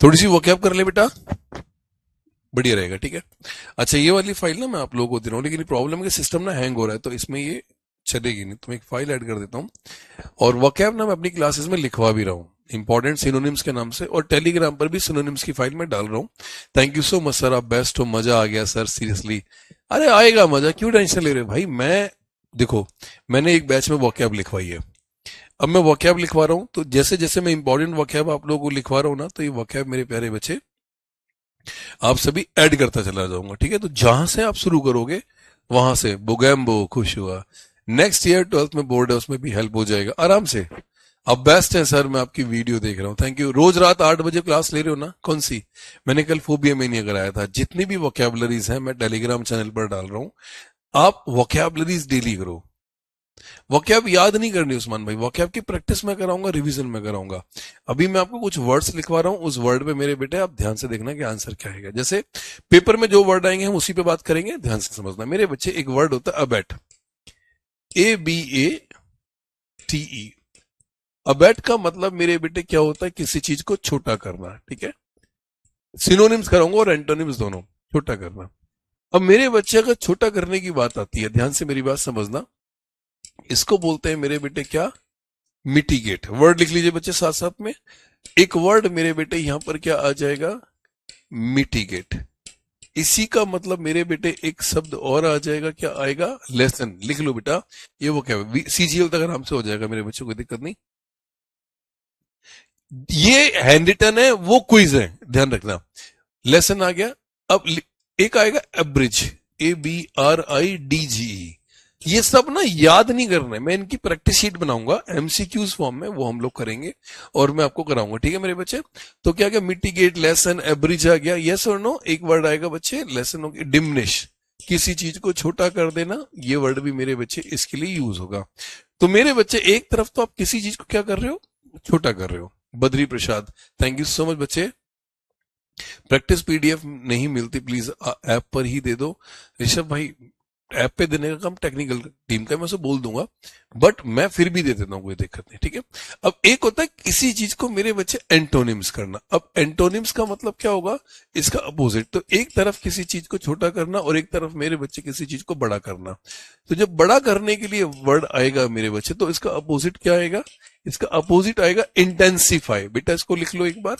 थोड़ी सी वोकैब कर ले बेटा, बढ़िया रहेगा। ठीक है, अच्छा ये वाली फाइल ना मैं आप लोगों को दे रहा हूँ, लेकिन प्रॉब्लम है कि सिस्टम ना हैंग हो रहा है, तो इसमें ये चलेगी नहीं। तो मैं एक फाइल ऐड कर देता हूँ, और वोकैब ना मैं अपनी क्लासेस में लिखवा भी रहा हूँ इंपॉर्टेंट सिनोनिम्स के नाम से, और टेलीग्राम पर भी सिनोनिम्स की फाइल में डाल रहा हूँ। Thank you so much sir, आप बेस्ट हो, मजा आ गया सर सीरियसली। अरे आएगा मजा, क्यों टेंशन ले रहे हो भाई। मैं देखो, मैंने एक बैच में वोकैब लिखवाई है, अब मैं वोकैब लिखवा रहा हूँ, तो जैसे जैसे मैं इंपॉर्टेंट वोकैब आप लोगों को लिखवा रहा हूँ ना, तो ये वोकैब मेरे प्यारे बच्चे आप सभी ऐड करता चला जाऊंगा। ठीक है, तो जहां से आप शुरू करोगे वहां से, बुगैम्बो खुश हुआ, नेक्स्ट ईयर 12th में बोर्ड है उसमें भी हेल्प हो जाएगा आराम से। अब बेस्ट है सर, मैं आपकी वीडियो देख रहा हूँ, थैंक यू। रोज रात 8 बजे क्लास ले रहे हो ना? कौन सी? मैंने कल फोबिया में नहीं कराया था। जितनी भी वोकैबलरीज हैं मैं टेलीग्राम चैनल पर डाल रहा हूँ, आप वोकैबलरीज डेली करो। वोकैब याद नहीं करनी उस्मान भाई, वोकैब की प्रैक्टिस में कराऊंगा, रिवीजन में कराऊंगा। अभी मैं आपको कुछ वर्ड्स लिखवा रहा हूं, उस वर्ड पे मेरे बेटे आप ध्यान से देखना कि आंसर क्या है। जैसे पेपर में जो वर्ड आएंगे हम उसी पे बात करेंगे, ध्यान से समझना मेरे बच्चे। एक वर्ड होता है अबैट, ABATE। अबैट का मतलब मेरे बेटे क्या होता है? किसी चीज को छोटा करना। ठीक है, सिनोनिम्स कराऊंगा और एंटोनिम्स दोनों, छोटा करना। अब मेरे बच्चे अगर छोटा करने की बात आती है, ध्यान से मेरी बात समझना, इसको बोलते हैं मेरे बेटे क्या? मिटिगेट। वर्ड लिख लीजिए बच्चे साथ साथ में। एक वर्ड मेरे बेटे यहां पर क्या आ जाएगा? मिटिगेट। इसी का मतलब मेरे बेटे एक शब्द और आ जाएगा, क्या आएगा? लेसन। लिख लो बेटा, ये वो क्या CGL तक आराम से हो जाएगा मेरे बच्चों को, दिक्कत नहीं। ये हैंड रिटन है, वो क्विज है, ध्यान रखना। लेसन आ गया। अब एक आएगा एब्रिज, ABRIDGE। ये सब ना याद नहीं करना है, मैं इनकी प्रैक्टिस शीट बनाऊंगा MCQs फॉर्म में, वो हम लोग करेंगे और मैं आपको कराऊंगा। ठीक है मेरे बच्चे, तो क्या क्या मिटिगेट, लेसन, एब्रिज आ गया। यस और नो? एक वर्ड आएगा बच्चे, लेसन हो गया। डिमिनिश, किसी चीज को छोटा कर देना, ये वर्ड भी मेरे बच्चे इसके लिए यूज होगा। तो मेरे बच्चे एक तरफ तो आप किसी चीज को क्या कर रहे हो? छोटा कर रहे हो। Badri Prasad thank you so much बच्चे। प्रैक्टिस PDF नहीं मिलती, प्लीज ऐप पर ही दे दो। ऋषभ भाई ऐप पे देने का काम टेक्निकल टीम का है, मैं उसे बोल दूंगा, बट मैं फिर भी दे देता हूँ, कोई दिक्कत नहीं, ठीक है। अब एक होता है किसी चीज को मेरे बच्चे एंटोनिम्स करना। अब एंटोनिम्स का मतलब क्या होगा, इसका अपोजिट। तो एक तरफ किसी चीज को छोटा करना और एक तरफ मेरे बच्चे किसी चीज को बड़ा करना। तो जब बड़ा करने के लिए वर्ड आएगा मेरे बच्चे, तो इसका अपोजिट क्या आएगा, इसका अपोजिट आएगा इंटेंसिफाई। बेटा इसको लिख लो एक बार,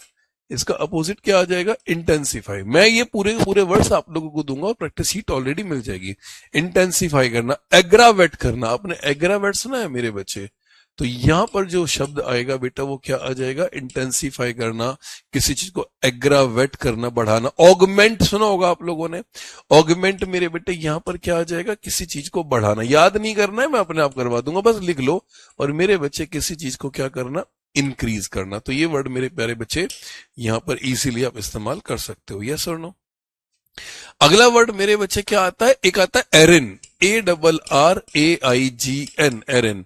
इसका अपोजिट क्या आ जाएगा, इंटेंसिफाई। मैं ये पूरे पूरे वर्ड्स आप लोगों को दूंगा और प्रैक्टिस शीट ऑलरेडी मिल जाएगी। इंटेंसिफाई करना, एग्रावेट करना, आपने एग्रावेट सुना है मेरे बच्चे, तो यहां पर जो शब्द आएगा बेटा वो क्या आ जाएगा, इंटेंसिफाई करना, किसी चीज को एग्रावेट करना, बढ़ाना। ऑगमेंट सुना होगा आप लोगों ने, ऑगमेंट मेरे बेटे यहां पर क्या आ जाएगा, किसी चीज को बढ़ाना। याद नहीं करना है, मैं अपने आप करवा दूंगा, बस लिख लो। और मेरे बच्चे किसी चीज को क्या करना, इंक्रीज करना। तो ये वर्ड मेरे प्यारे बच्चे यहां पर इजीली आप इस्तेमाल कर सकते हो, यस और नो। अगला वर्ड मेरे बच्चे क्या आता है, एक आता है एरिन, ARRAIGN, एरिन।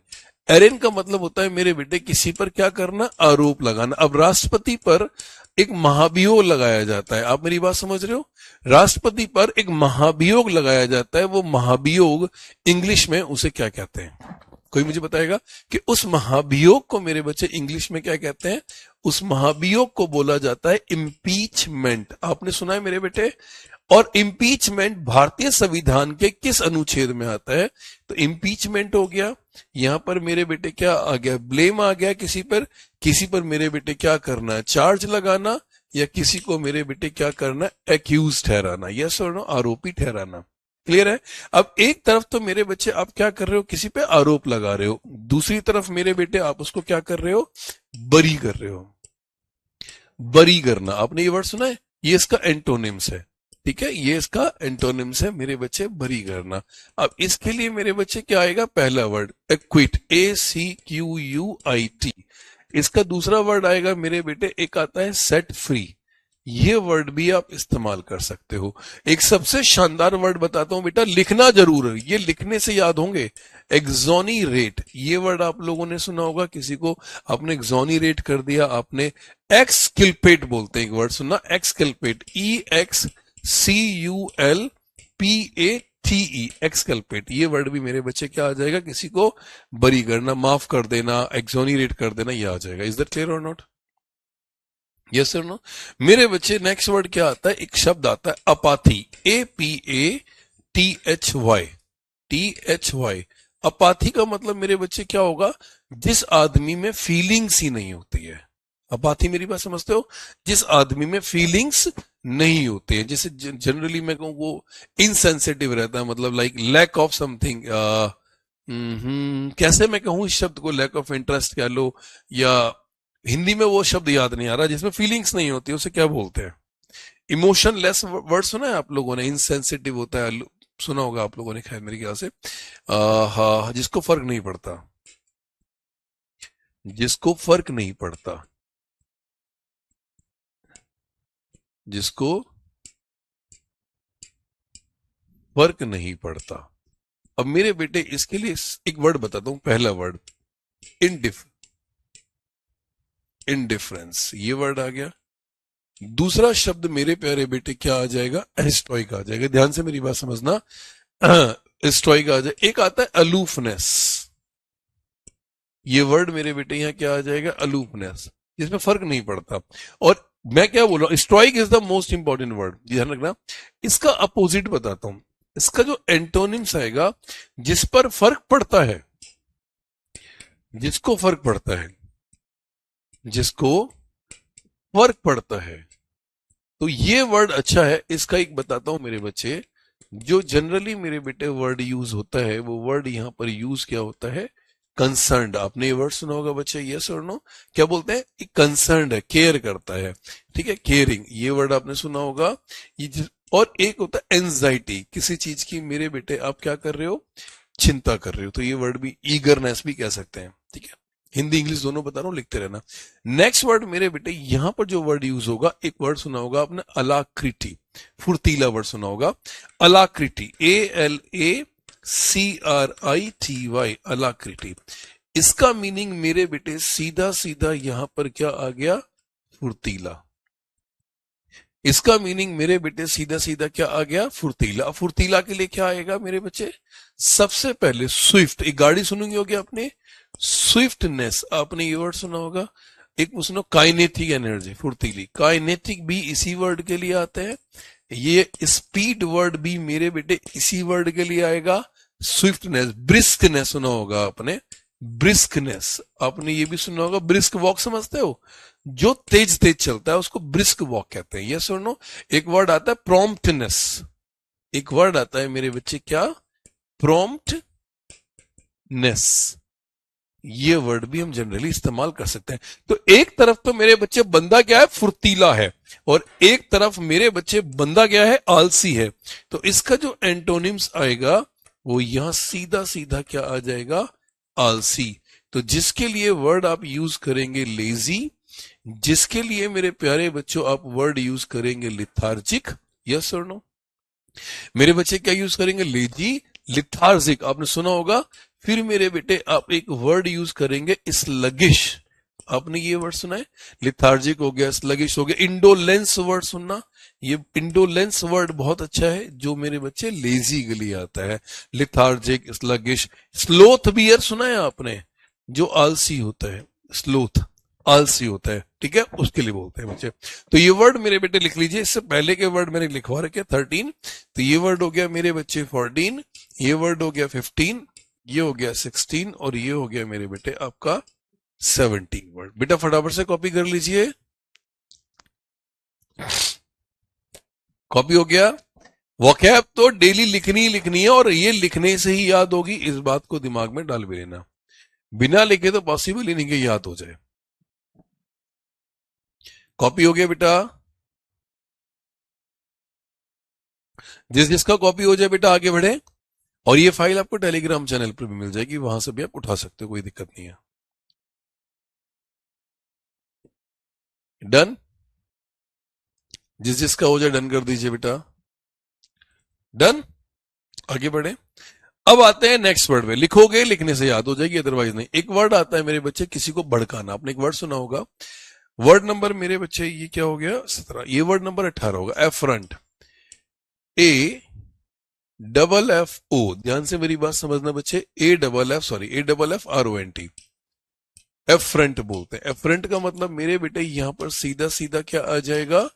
एरिन का मतलब होता है मेरे बेटे किसी पर क्या करना, आरोप लगाना। अब राष्ट्रपति पर एक महाभियोग लगाया जाता है, आप मेरी बात समझ रहे हो, राष्ट्रपति पर एक महाभियोग लगाया जाता है, वो महाभियोग इंग्लिश में उसे क्या कहते हैं, कोई मुझे बताएगा कि उस महाभियोग को मेरे बच्चे इंग्लिश में क्या कहते हैं। उस महाभियोग को बोला जाता है इम्पीचमेंट। आपने सुना है मेरे बेटे, और इम्पीचमेंट भारतीय संविधान के किस अनुच्छेद में आता है, तो इम्पीचमेंट हो गया यहां पर मेरे बेटे क्या आ गया, ब्लेम आ गया किसी पर, किसी पर मेरे बेटे क्या करना है, चार्ज लगाना, या किसी को मेरे बेटे क्या करना, एक्यूज ठहराना, यस और नो, आरोपी ठहराना। क्लियर है। अब एक तरफ तो मेरे बच्चे आप क्या कर रहे हो, किसी पे आरोप लगा रहे हो, दूसरी तरफ मेरे बेटे आप उसको क्या कर रहे हो, बरी कर रहे हो। बरी करना, आपने ये वर्ड सुना है, ये इसका एंटोनिम्स है, ठीक है, ये इसका एंटोनिम्स है मेरे बच्चे, बरी करना। अब इसके लिए मेरे बच्चे क्या आएगा, पहला वर्ड एक्विट, ACQUIT। इसका दूसरा वर्ड आएगा मेरे बेटे, एक आता है सेट फ्री। ये वर्ड भी आप इस्तेमाल कर सकते हो। एक सबसे शानदार वर्ड बताता हूं बेटा, लिखना जरूर है, ये लिखने से याद होंगे, एक्सोनरेट। ये वर्ड आप लोगों ने सुना होगा, किसी को आपने एक्सोनरेट कर दिया, आपने एक्सकिल्पेट बोलते हैं, एक वर्ड सुना, एक्सकिल्पेट, EXCULPATE, एक्सकल्पेट। ये वर्ड भी मेरे बच्चे क्या आ जाएगा, किसी को बरी करना, माफ कर देना, एक्सोनरेट कर देना, ये आ जाएगा। इज दैट क्लियर और नॉट, यस सर नो। मेरे बच्चे नेक्स्ट वर्ड क्या आता है, एक शब्द आता है अपाथी, APATHY। अपाथी का मतलब मेरे बच्चे क्या होगा, जिस आदमी में फीलिंग्स ही नहीं होती है। अपाथी मेरी बात समझते हो, जिस आदमी में फीलिंग्स नहीं होते हैं, जैसे जनरली मैं कहूँ वो इनसेंसिटिव रहता है, मतलब लाइक लैक ऑफ समथिंग, कैसे मैं कहूँ इस शब्द को, लैक ऑफ इंटरेस्ट कह लो, या हिंदी में वो शब्द याद नहीं आ रहा जिसमें फीलिंग्स नहीं होती, उसे क्या बोलते हैं, इमोशनलेस वर्ड सुना है आप लोगों ने, इनसेंसिटिव होता है, सुना होगा आप लोगों ने, खैर मेरे ख्याल से, हाँ, जिसको फर्क नहीं पड़ता, जिसको फर्क नहीं पड़ता, जिसको फर्क नहीं पड़ता। अब मेरे बेटे इसके लिए एक वर्ड बताता हूं, पहला वर्ड इनडिफरेंस, ये वर्ड आ गया। दूसरा शब्द मेरे प्यारे बेटे क्या आ जाएगा, स्टोइक आ जाएगा, ध्यान से मेरी बात समझना, स्टोइक आ जाए। एक आता है अलूफनेस, ये वर्ड मेरे बेटे यहां क्या आ जाएगा, अलूफनेस, जिसमें फर्क नहीं पड़ता। और मैं क्या बोल रहा हूं, stoic is the most important word, ध्यान रखना। इसका अपोजिट बताता हूं, इसका जो एंटोनिम्स आएगा, जिस पर फर्क पड़ता है, जिसको फर्क पड़ता है, जिसको फर्क पड़ता है, तो ये वर्ड अच्छा है। इसका एक बताता हूं मेरे बच्चे, जो जनरली मेरे बेटे वर्ड यूज होता है, वो वर्ड यहां पर यूज क्या होता है, कंसर्न्ड। आपने ये वर्ड सुना होगा बच्चे, यस और नो, क्या बोलते हैं, एक कंसर्न्ड है, केयर करता है, ठीक है, केयरिंग, ये वर्ड आपने सुना होगा। ये और एक होता है एंजाइटी, किसी चीज की मेरे बेटे आप क्या कर रहे हो, चिंता कर रहे हो, तो ये वर्ड भी ईगरनेस भी कह सकते हैं, ठीक है। हिंदी इंग्लिश दोनों बता रहा हूं, लिखते रहना। नेक्स्ट वर्ड मेरे बेटे यहां पर जो वर्ड यूज होगा, एक वर्ड सुना होगा आपने, अलाक्रिटी, फुर्तीला वर्ड सुना होगा, अलाक्रिटी, ALACRITY, अलाक्रिटी। इसका मीनिंग मेरे बेटे सीधा सीधा यहां पर क्या आ गया, फुर्तीला। इसका मीनिंग मेरे बेटे सीधा सीधा क्या आ गया, फुर्तीला। फुर्तीला के लिए क्या आएगा मेरे बच्चे, सबसे पहले स्विफ्ट। एक गाड़ी सुनेंगे होगी आपने, स्विफ्टनेस, आपने ये वर्ड सुना होगा। एक सुनो काइनेटिक एनर्जी, फुर्तीली, काइनेटिक भी इसी वर्ड के लिए आते हैं। ये स्पीड वर्ड भी मेरे बेटे इसी वर्ड के लिए आएगा। स्विफ्टनेस, ब्रिस्कनेस सुना होगा आपने, ब्रिस्कनेस। आपने ये भी सुना होगा, ब्रिस्क वॉक समझते हो, जो तेज तेज चलता है उसको ब्रिस्क वॉक कहते हैं। ये सुनो, एक वर्ड आता है प्रॉम्प्टनेस, एक वर्ड आता है मेरे बच्चे क्या, प्रॉम्प्टनेस। ये वर्ड भी हम जनरली इस्तेमाल कर सकते हैं। तो एक तरफ तो मेरे बच्चे बंदा क्या है, फुर्तीला है, और एक तरफ मेरे बच्चे बंदा क्या है, आलसी है। तो इसका जो एंटोनिम्स आएगा वो यहां सीधा सीधा क्या आ जाएगा, आलसी। तो जिसके लिए वर्ड आप यूज करेंगे लेजी, जिसके लिए मेरे प्यारे बच्चों आप वर्ड यूज करेंगे लिथार्जिक, यस और नो, मेरे बच्चे क्या यूज करेंगे, लेजी, लिथार्जिक, आपने सुना होगा। फिर मेरे बेटे आप एक वर्ड यूज करेंगे स्लगिश, आपने ये वर्ड सुना है, लिथार्जिक हो गया, स्लगिश हो गया। इंडोलेंस वर्ड सुनना, ये इंडोलेंस वर्ड बहुत अच्छा है जो मेरे बच्चे लेजी के लिए आता है, लिथार्जिक, स्लगिश। स्लोथ बियर सुना है आपने, जो आलसी होता है, स्लोथ आलसी होता है, ठीक है, उसके लिए बोलते हैं बच्चे। तो ये वर्ड मेरे बेटे लिख लीजिए, इससे पहले के वर्ड मैंने लिखवा रखे 13, तो ये वर्ड हो गया मेरे बच्चे 14, ये वर्ड हो गया 15, ये हो गया 16, और ये हो गया मेरे बेटे आपका 17 वर्ड। बेटा फटाफट से कॉपी कर लीजिए, कॉपी हो गया। वोकैब तो डेली लिखनी लिखनी है, और ये लिखने से ही याद होगी, इस बात को दिमाग में डाल भी लेना, बिना लिखे तो पॉसिबल ही नहीं कि याद हो जाए। कॉपी हो गया बेटा, जिस जिसका कॉपी हो जाए बेटा आगे बढ़े। और ये फाइल आपको टेलीग्राम चैनल पर भी मिल जाएगी, वहां से भी आप उठा सकते हो, कोई दिक्कत नहीं है। डन, जिस जिसका हो जाए डन कर दीजिए बेटा, डन, आगे बढ़े। अब आते हैं नेक्स्ट वर्ड में, लिखोगे लिखने से याद हो जाएगी, अदरवाइज नहीं। एक वर्ड आता है मेरे बच्चे किसी को भड़काना, आपने एक वर्ड सुना होगा, वर्ड नंबर मेरे बच्चे ये क्या हो गया 17, ये वर्ड नंबर 18 होगा, affront, A double F O, ध्यान से मेरी बात समझना बच्चे, A double F R O N T, affront बोलते हैं। एफरंट का मतलब मेरे बेटे यहां पर सीधा सीधा क्या आ जाएगा,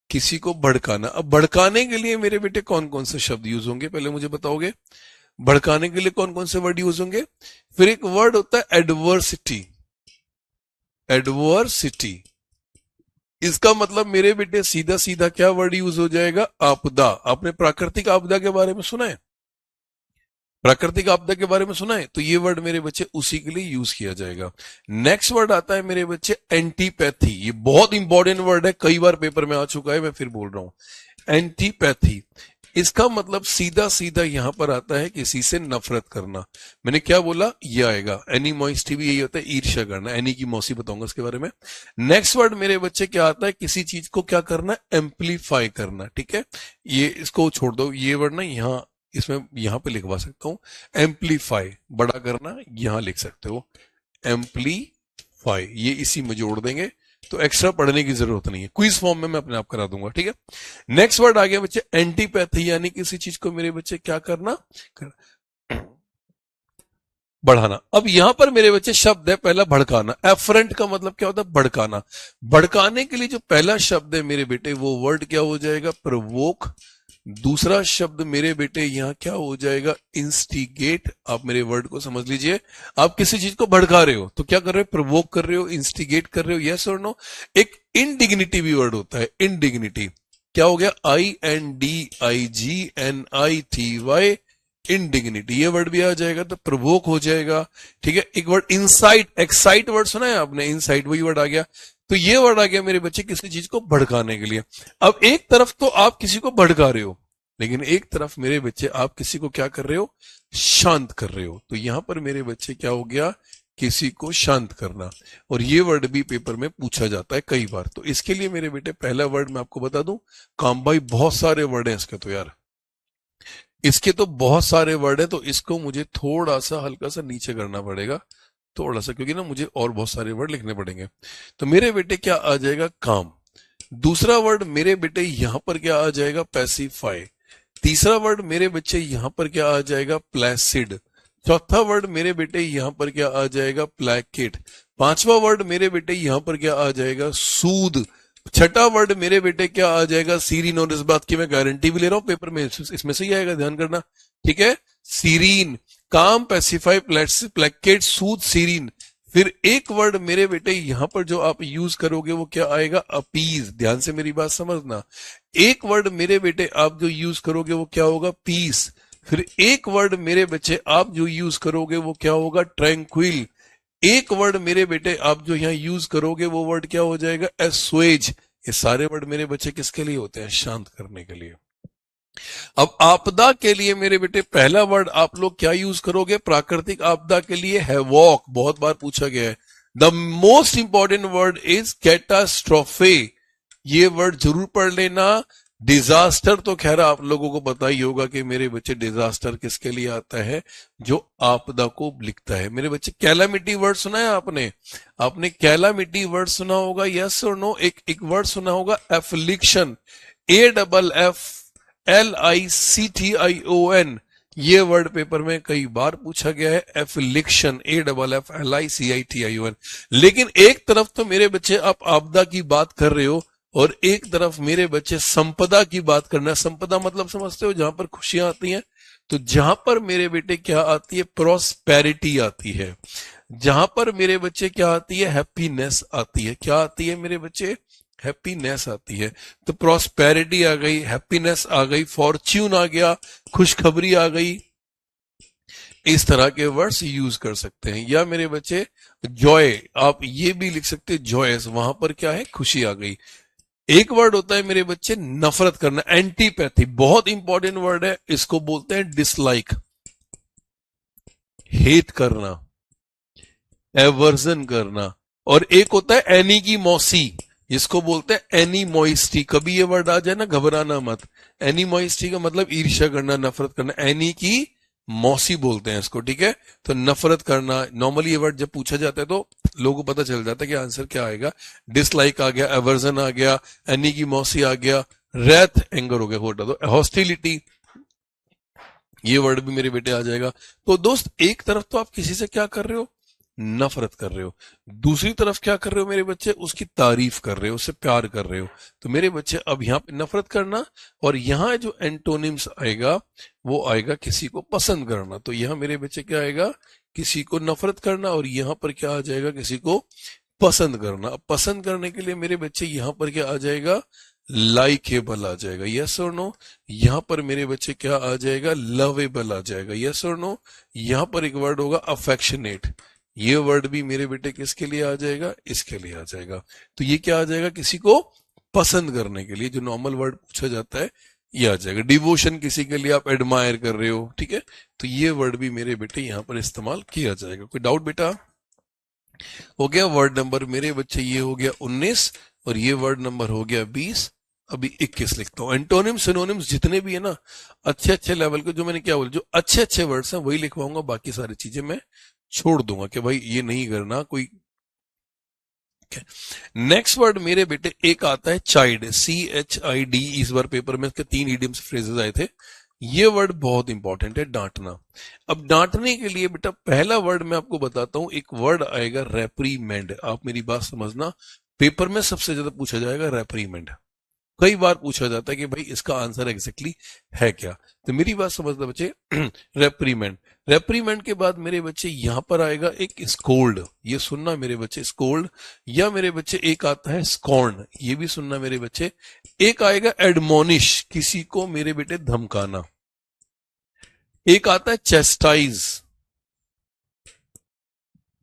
किसी को भड़काना। अब भड़काने के लिए मेरे बेटे कौन कौन से शब्द यूज होंगे, पहले मुझे बताओगे, भड़काने के लिए कौन कौन से वर्ड यूज होंगे। फिर एक वर्ड होता है एडवर्सिटी, एडवर्सिटी, इसका मतलब मेरे बेटे सीधा सीधा क्या वर्ड यूज हो जाएगा, आपदा। आपने प्राकृतिक आपदा के बारे में सुना है, प्राकृतिक आपदा के बारे में सुना है, तो ये वर्ड मेरे बच्चे उसी के लिए यूज किया जाएगा। नेक्स्ट वर्ड आता है मेरे बच्चे एंटीपैथी, ये बहुत इंपॉर्टेंट वर्ड है, कई बार पेपर में आ चुका है, मैं फिर बोल रहा हूं। एंटीपैथी, इसका मतलब सीधा सीधा यहां पर आता है किसी से नफरत करना। मैंने क्या बोला, ये आएगा, एनीमोइस्टी भी यही होता है, ईर्ष्या करना। एनी की मौसी बताऊंगा इसके बारे में। नेक्स्ट वर्ड मेरे बच्चे क्या आता है, किसी चीज को क्या करना, एम्पलीफाई करना, ठीक है, ये इसको छोड़ दो, ये वर्ड ना यहां इसमें यहां पे लिखवा सकता हूं, एम्पलीफाई, बड़ा करना, यहां लिख सकते हो एम्पलीफाई, ये इसी में जोड़ देंगे, तो एक्स्ट्रा पढ़ने की जरूरत नहीं है, क्विज फॉर्म में मैं अपने आप करा दूंगा, ठीक है। नेक्स्ट वर्ड आ गया बच्चे एंटीपैथी, यानी किसी चीज को मेरे बच्चे क्या करना, बढ़ाना। अब यहां पर मेरे बच्चे शब्द है पहला भड़काना, एफरेंट का मतलब क्या होता है, भड़काना। भड़काने के लिए जो पहला शब्द है मेरे बेटे वो वर्ड क्या हो जाएगा, प्रवोक। दूसरा शब्द मेरे बेटे यहां क्या हो जाएगा, इंस्टिगेट। आप मेरे वर्ड को समझ लीजिए, आप किसी चीज को भड़का रहे हो तो क्या कर रहे हो, प्रवोक कर रहे हो, इंस्टिगेट कर रहे हो, यस और नो। एक इनडिग्निटी भी वर्ड होता है, इनडिग्निटी, क्या हो गया, INDIGNITY, इनडिग्निटी, ये वर्ड भी आ जाएगा तो प्रवोक हो जाएगा, ठीक है। एक वर्ड इंसाइट, एक्साइट वर्ड सुना है आपने, इंसाइट, वही वर्ड आ गया। तो ये वर्ड आ गया मेरे बच्चे किसी चीज को भड़काने के लिए। अब एक तरफ तो आप किसी को भड़का रहे हो, लेकिन एक तरफ मेरे बच्चे आप किसी को क्या कर रहे हो, शांत कर रहे हो। तो यहां पर मेरे बच्चे क्या हो गया, किसी को शांत करना। और ये वर्ड भी पेपर में पूछा जाता है कई बार। तो इसके लिए मेरे बेटे पहला वर्ड मैं आपको बता दूं, काम भाई बहुत सारे वर्ड हैं इसके, तो यार इसके तो बहुत सारे वर्ड है, तो इसको मुझे थोड़ा सा हल्का सा नीचे करना पड़ेगा, थोड़ा सा, क्योंकि ना मुझे और बहुत सारे वर्ड लिखने पड़ेंगे। तो मेरे बेटे क्या आ जाएगा, काम। दूसरा वर्ड मेरे बेटे यहां पर क्या आ जाएगा, पैसिफाई। तीसरा वर्ड मेरे बच्चे यहां पर क्या आ जाएगा, प्लेसिड। चौथा वर्ड मेरे बेटे यहां पर क्या आ जाएगा, प्लेकेट। पांचवा वर्ड मेरे बेटे यहां पर क्या आ जाएगा, सूद। छठा वर्ड मेरे बेटे क्या आ जाएगा, सीरीन। और इस बात की मैं गारंटी भी ले रहा हूं पेपर में इसमें से ही आएगा, ध्यान करना, ठीक है। सीरीन, काम, पैसिफाई, प्लेकेट, सूद, सीरीन। फिर एक वर्ड मेरे बेटे यहां पर जो आप यूज करोगे वो क्या आएगा, अपीज। ध्यान से मेरी बात समझना। एक वर्ड मेरे बेटे आप जो यूज करोगे वो क्या होगा, पीस। फिर एक वर्ड मेरे बच्चे आप जो यूज करोगे वो क्या होगा, ट्रैंक्विल। एक वर्ड मेरे बेटे आप जो यहां यूज करोगे वो वर्ड क्या हो जाएगा, एस्वेज। ये सारे वर्ड मेरे बच्चे किसके लिए होते हैं, शांत करने के लिए। अब आपदा के लिए मेरे बेटे पहला वर्ड आप लोग क्या यूज करोगे, प्राकृतिक आपदा के लिए हैवॉक, बहुत बार पूछा गया है। The most important word is catastrophe, ये वर्ड जरूर पढ़ लेना। डिजास्टर तो खैर आप लोगों को पता ही होगा कि मेरे बच्चे डिजास्टर किसके लिए आता है, जो आपदा को लिखता है। मेरे बच्चे कैलामिटी वर्ड सुना है आपने, आपने कैलामिटी वर्ड सुना होगा, यस और नो। एक वर्ड सुना होगा एफ्लिक्शन, AFFLICTION, ये वर्ड पेपर में कई बार पूछा गया है, एफ्लिक्शन, AFFLICTION। लेकिन एक तरफ तो मेरे बच्चे आप आपदा की बात कर रहे हो और एक तरफ मेरे बच्चे संपदा की बात करना है। संपदा मतलब समझते हो, जहां पर खुशियां आती हैं। तो जहां पर मेरे बेटे क्या आती है, प्रॉस्पेरिटी आती है। जहां पर मेरे बच्चे क्या आती है, हैप्पीनेस आती है। क्या आती है मेरे बच्चे, हैप्पीनेस आती है। तो प्रॉस्पेरिटी आ गई, हैप्पीनेस आ गई, फॉर्च्यून आ गया, खुशखबरी आ गई। इस तरह के वर्ड्स यूज कर सकते हैं। या मेरे बच्चे जॉय, आप ये भी लिख सकते हैं, जॉयस, वहां पर क्या है, खुशी आ गई। एक वर्ड होता है मेरे बच्चे नफरत करना, एंटीपैथी, बहुत इंपॉर्टेंट वर्ड है, इसको बोलते हैं डिसलाइक, हेट करना, एवर्जन करना। और एक होता है एनी की मौसी, जिसको बोलते हैं एनीमोइस्टी। कभी ये वर्ड आ जाए ना, घबराना मत। एनीमोइस्टी का मतलब ईर्ष्या करना, नफरत करना। एनी की मौसी बोलते हैं इसको, ठीक है। तो नफरत करना, नॉर्मली ये वर्ड जब पूछा जाता है तो लोगों को पता चल जाता है कि आंसर क्या आएगा। डिसलाइक आ गया, एवर्जन आ गया, एनी की मौसी आ गया, रेथ, एंगर हो गया, होटा दो, हॉस्टिलिटी, ये वर्ड भी मेरे बेटे आ जाएगा। तो दोस्त, एक तरफ तो आप किसी से क्या कर रहे हो, नफरत कर रहे हो। दूसरी तरफ क्या कर रहे हो मेरे बच्चे, उसकी तारीफ कर रहे हो, उससे प्यार कर रहे हो। तो मेरे बच्चे अब यहाँ पे नफरत करना, और यहाँ जो एंटोनिम्स आएगा वो आएगा किसी को पसंद करना। तो यहाँ मेरे बच्चे क्या आएगा, किसी को नफरत करना, और यहाँ पर क्या आ जाएगा, किसी को पसंद करना। अब पसंद करने के लिए मेरे बच्चे यहाँ पर क्या आ जाएगा, लाइकेबल आ जाएगा, यस और नो। यहां पर मेरे बच्चे क्या आ जाएगा, लवेबल आ जाएगा, यस और नो। यहां पर एक वर्ड होगा अफेक्शनेट, ये वर्ड भी मेरे बेटे किसके लिए आ जाएगा, इसके लिए आ जाएगा। तो ये क्या आ जाएगा, किसी को पसंद करने के लिए जो नॉर्मल वर्ड पूछा जाता है ये आ जाएगा। डिवोशन, किसी के लिए आप एडमायर कर रहे हो, ठीक है। तो ये वर्ड भी मेरे बेटे यहां पर इस्तेमाल किया जाएगा। कोई डाउट बेटा, हो गया वर्ड नंबर मेरे बच्चे, ये हो गया 19, और ये वर्ड नंबर हो गया 20। अभी 21 लिखता हूं। एंटोनिम्स सिनोनिम्स जितने भी है ना, अच्छे अच्छे लेवल के, जो मैंने क्या बोला, जो अच्छे अच्छे वर्ड्स हैं वही लिखवाऊंगा, बाकी सारी चीजें मैं छोड़ दूंगा कि भाई ये नहीं करना कोई। नेक्स्ट वर्ड मेरे बेटे एक आता है चाइल्ड, CHID। इस बार पेपर में इसके 3 इडियम्स फ्रेजेस आए थे। ये वर्ड बहुत इंपॉर्टेंट है, डांटना। अब डांटने के लिए बेटा पहला वर्ड मैं आपको बताता हूं, एक वर्ड आएगा रेप्रीमेंड। आप मेरी बात समझना, पेपर में सबसे ज्यादा पूछा जाएगा रेप्रीमेंड। कई बार पूछा जाता है कि भाई इसका आंसर एग्जैक्टली है क्या। तो मेरी बात समझना बच्चे, रेप्रीमेंड। रेप्रीमेंड के बाद मेरे बच्चे यहां पर आएगा एक स्कोल्ड, ये सुनना मेरे बच्चे, स्कोल्ड। या मेरे बच्चे एक आता है स्कॉर्न, ये भी सुनना मेरे बच्चे। एक आएगा एडमोनिश, किसी को मेरे बेटे धमकाना। एक आता है चेस्टाइज,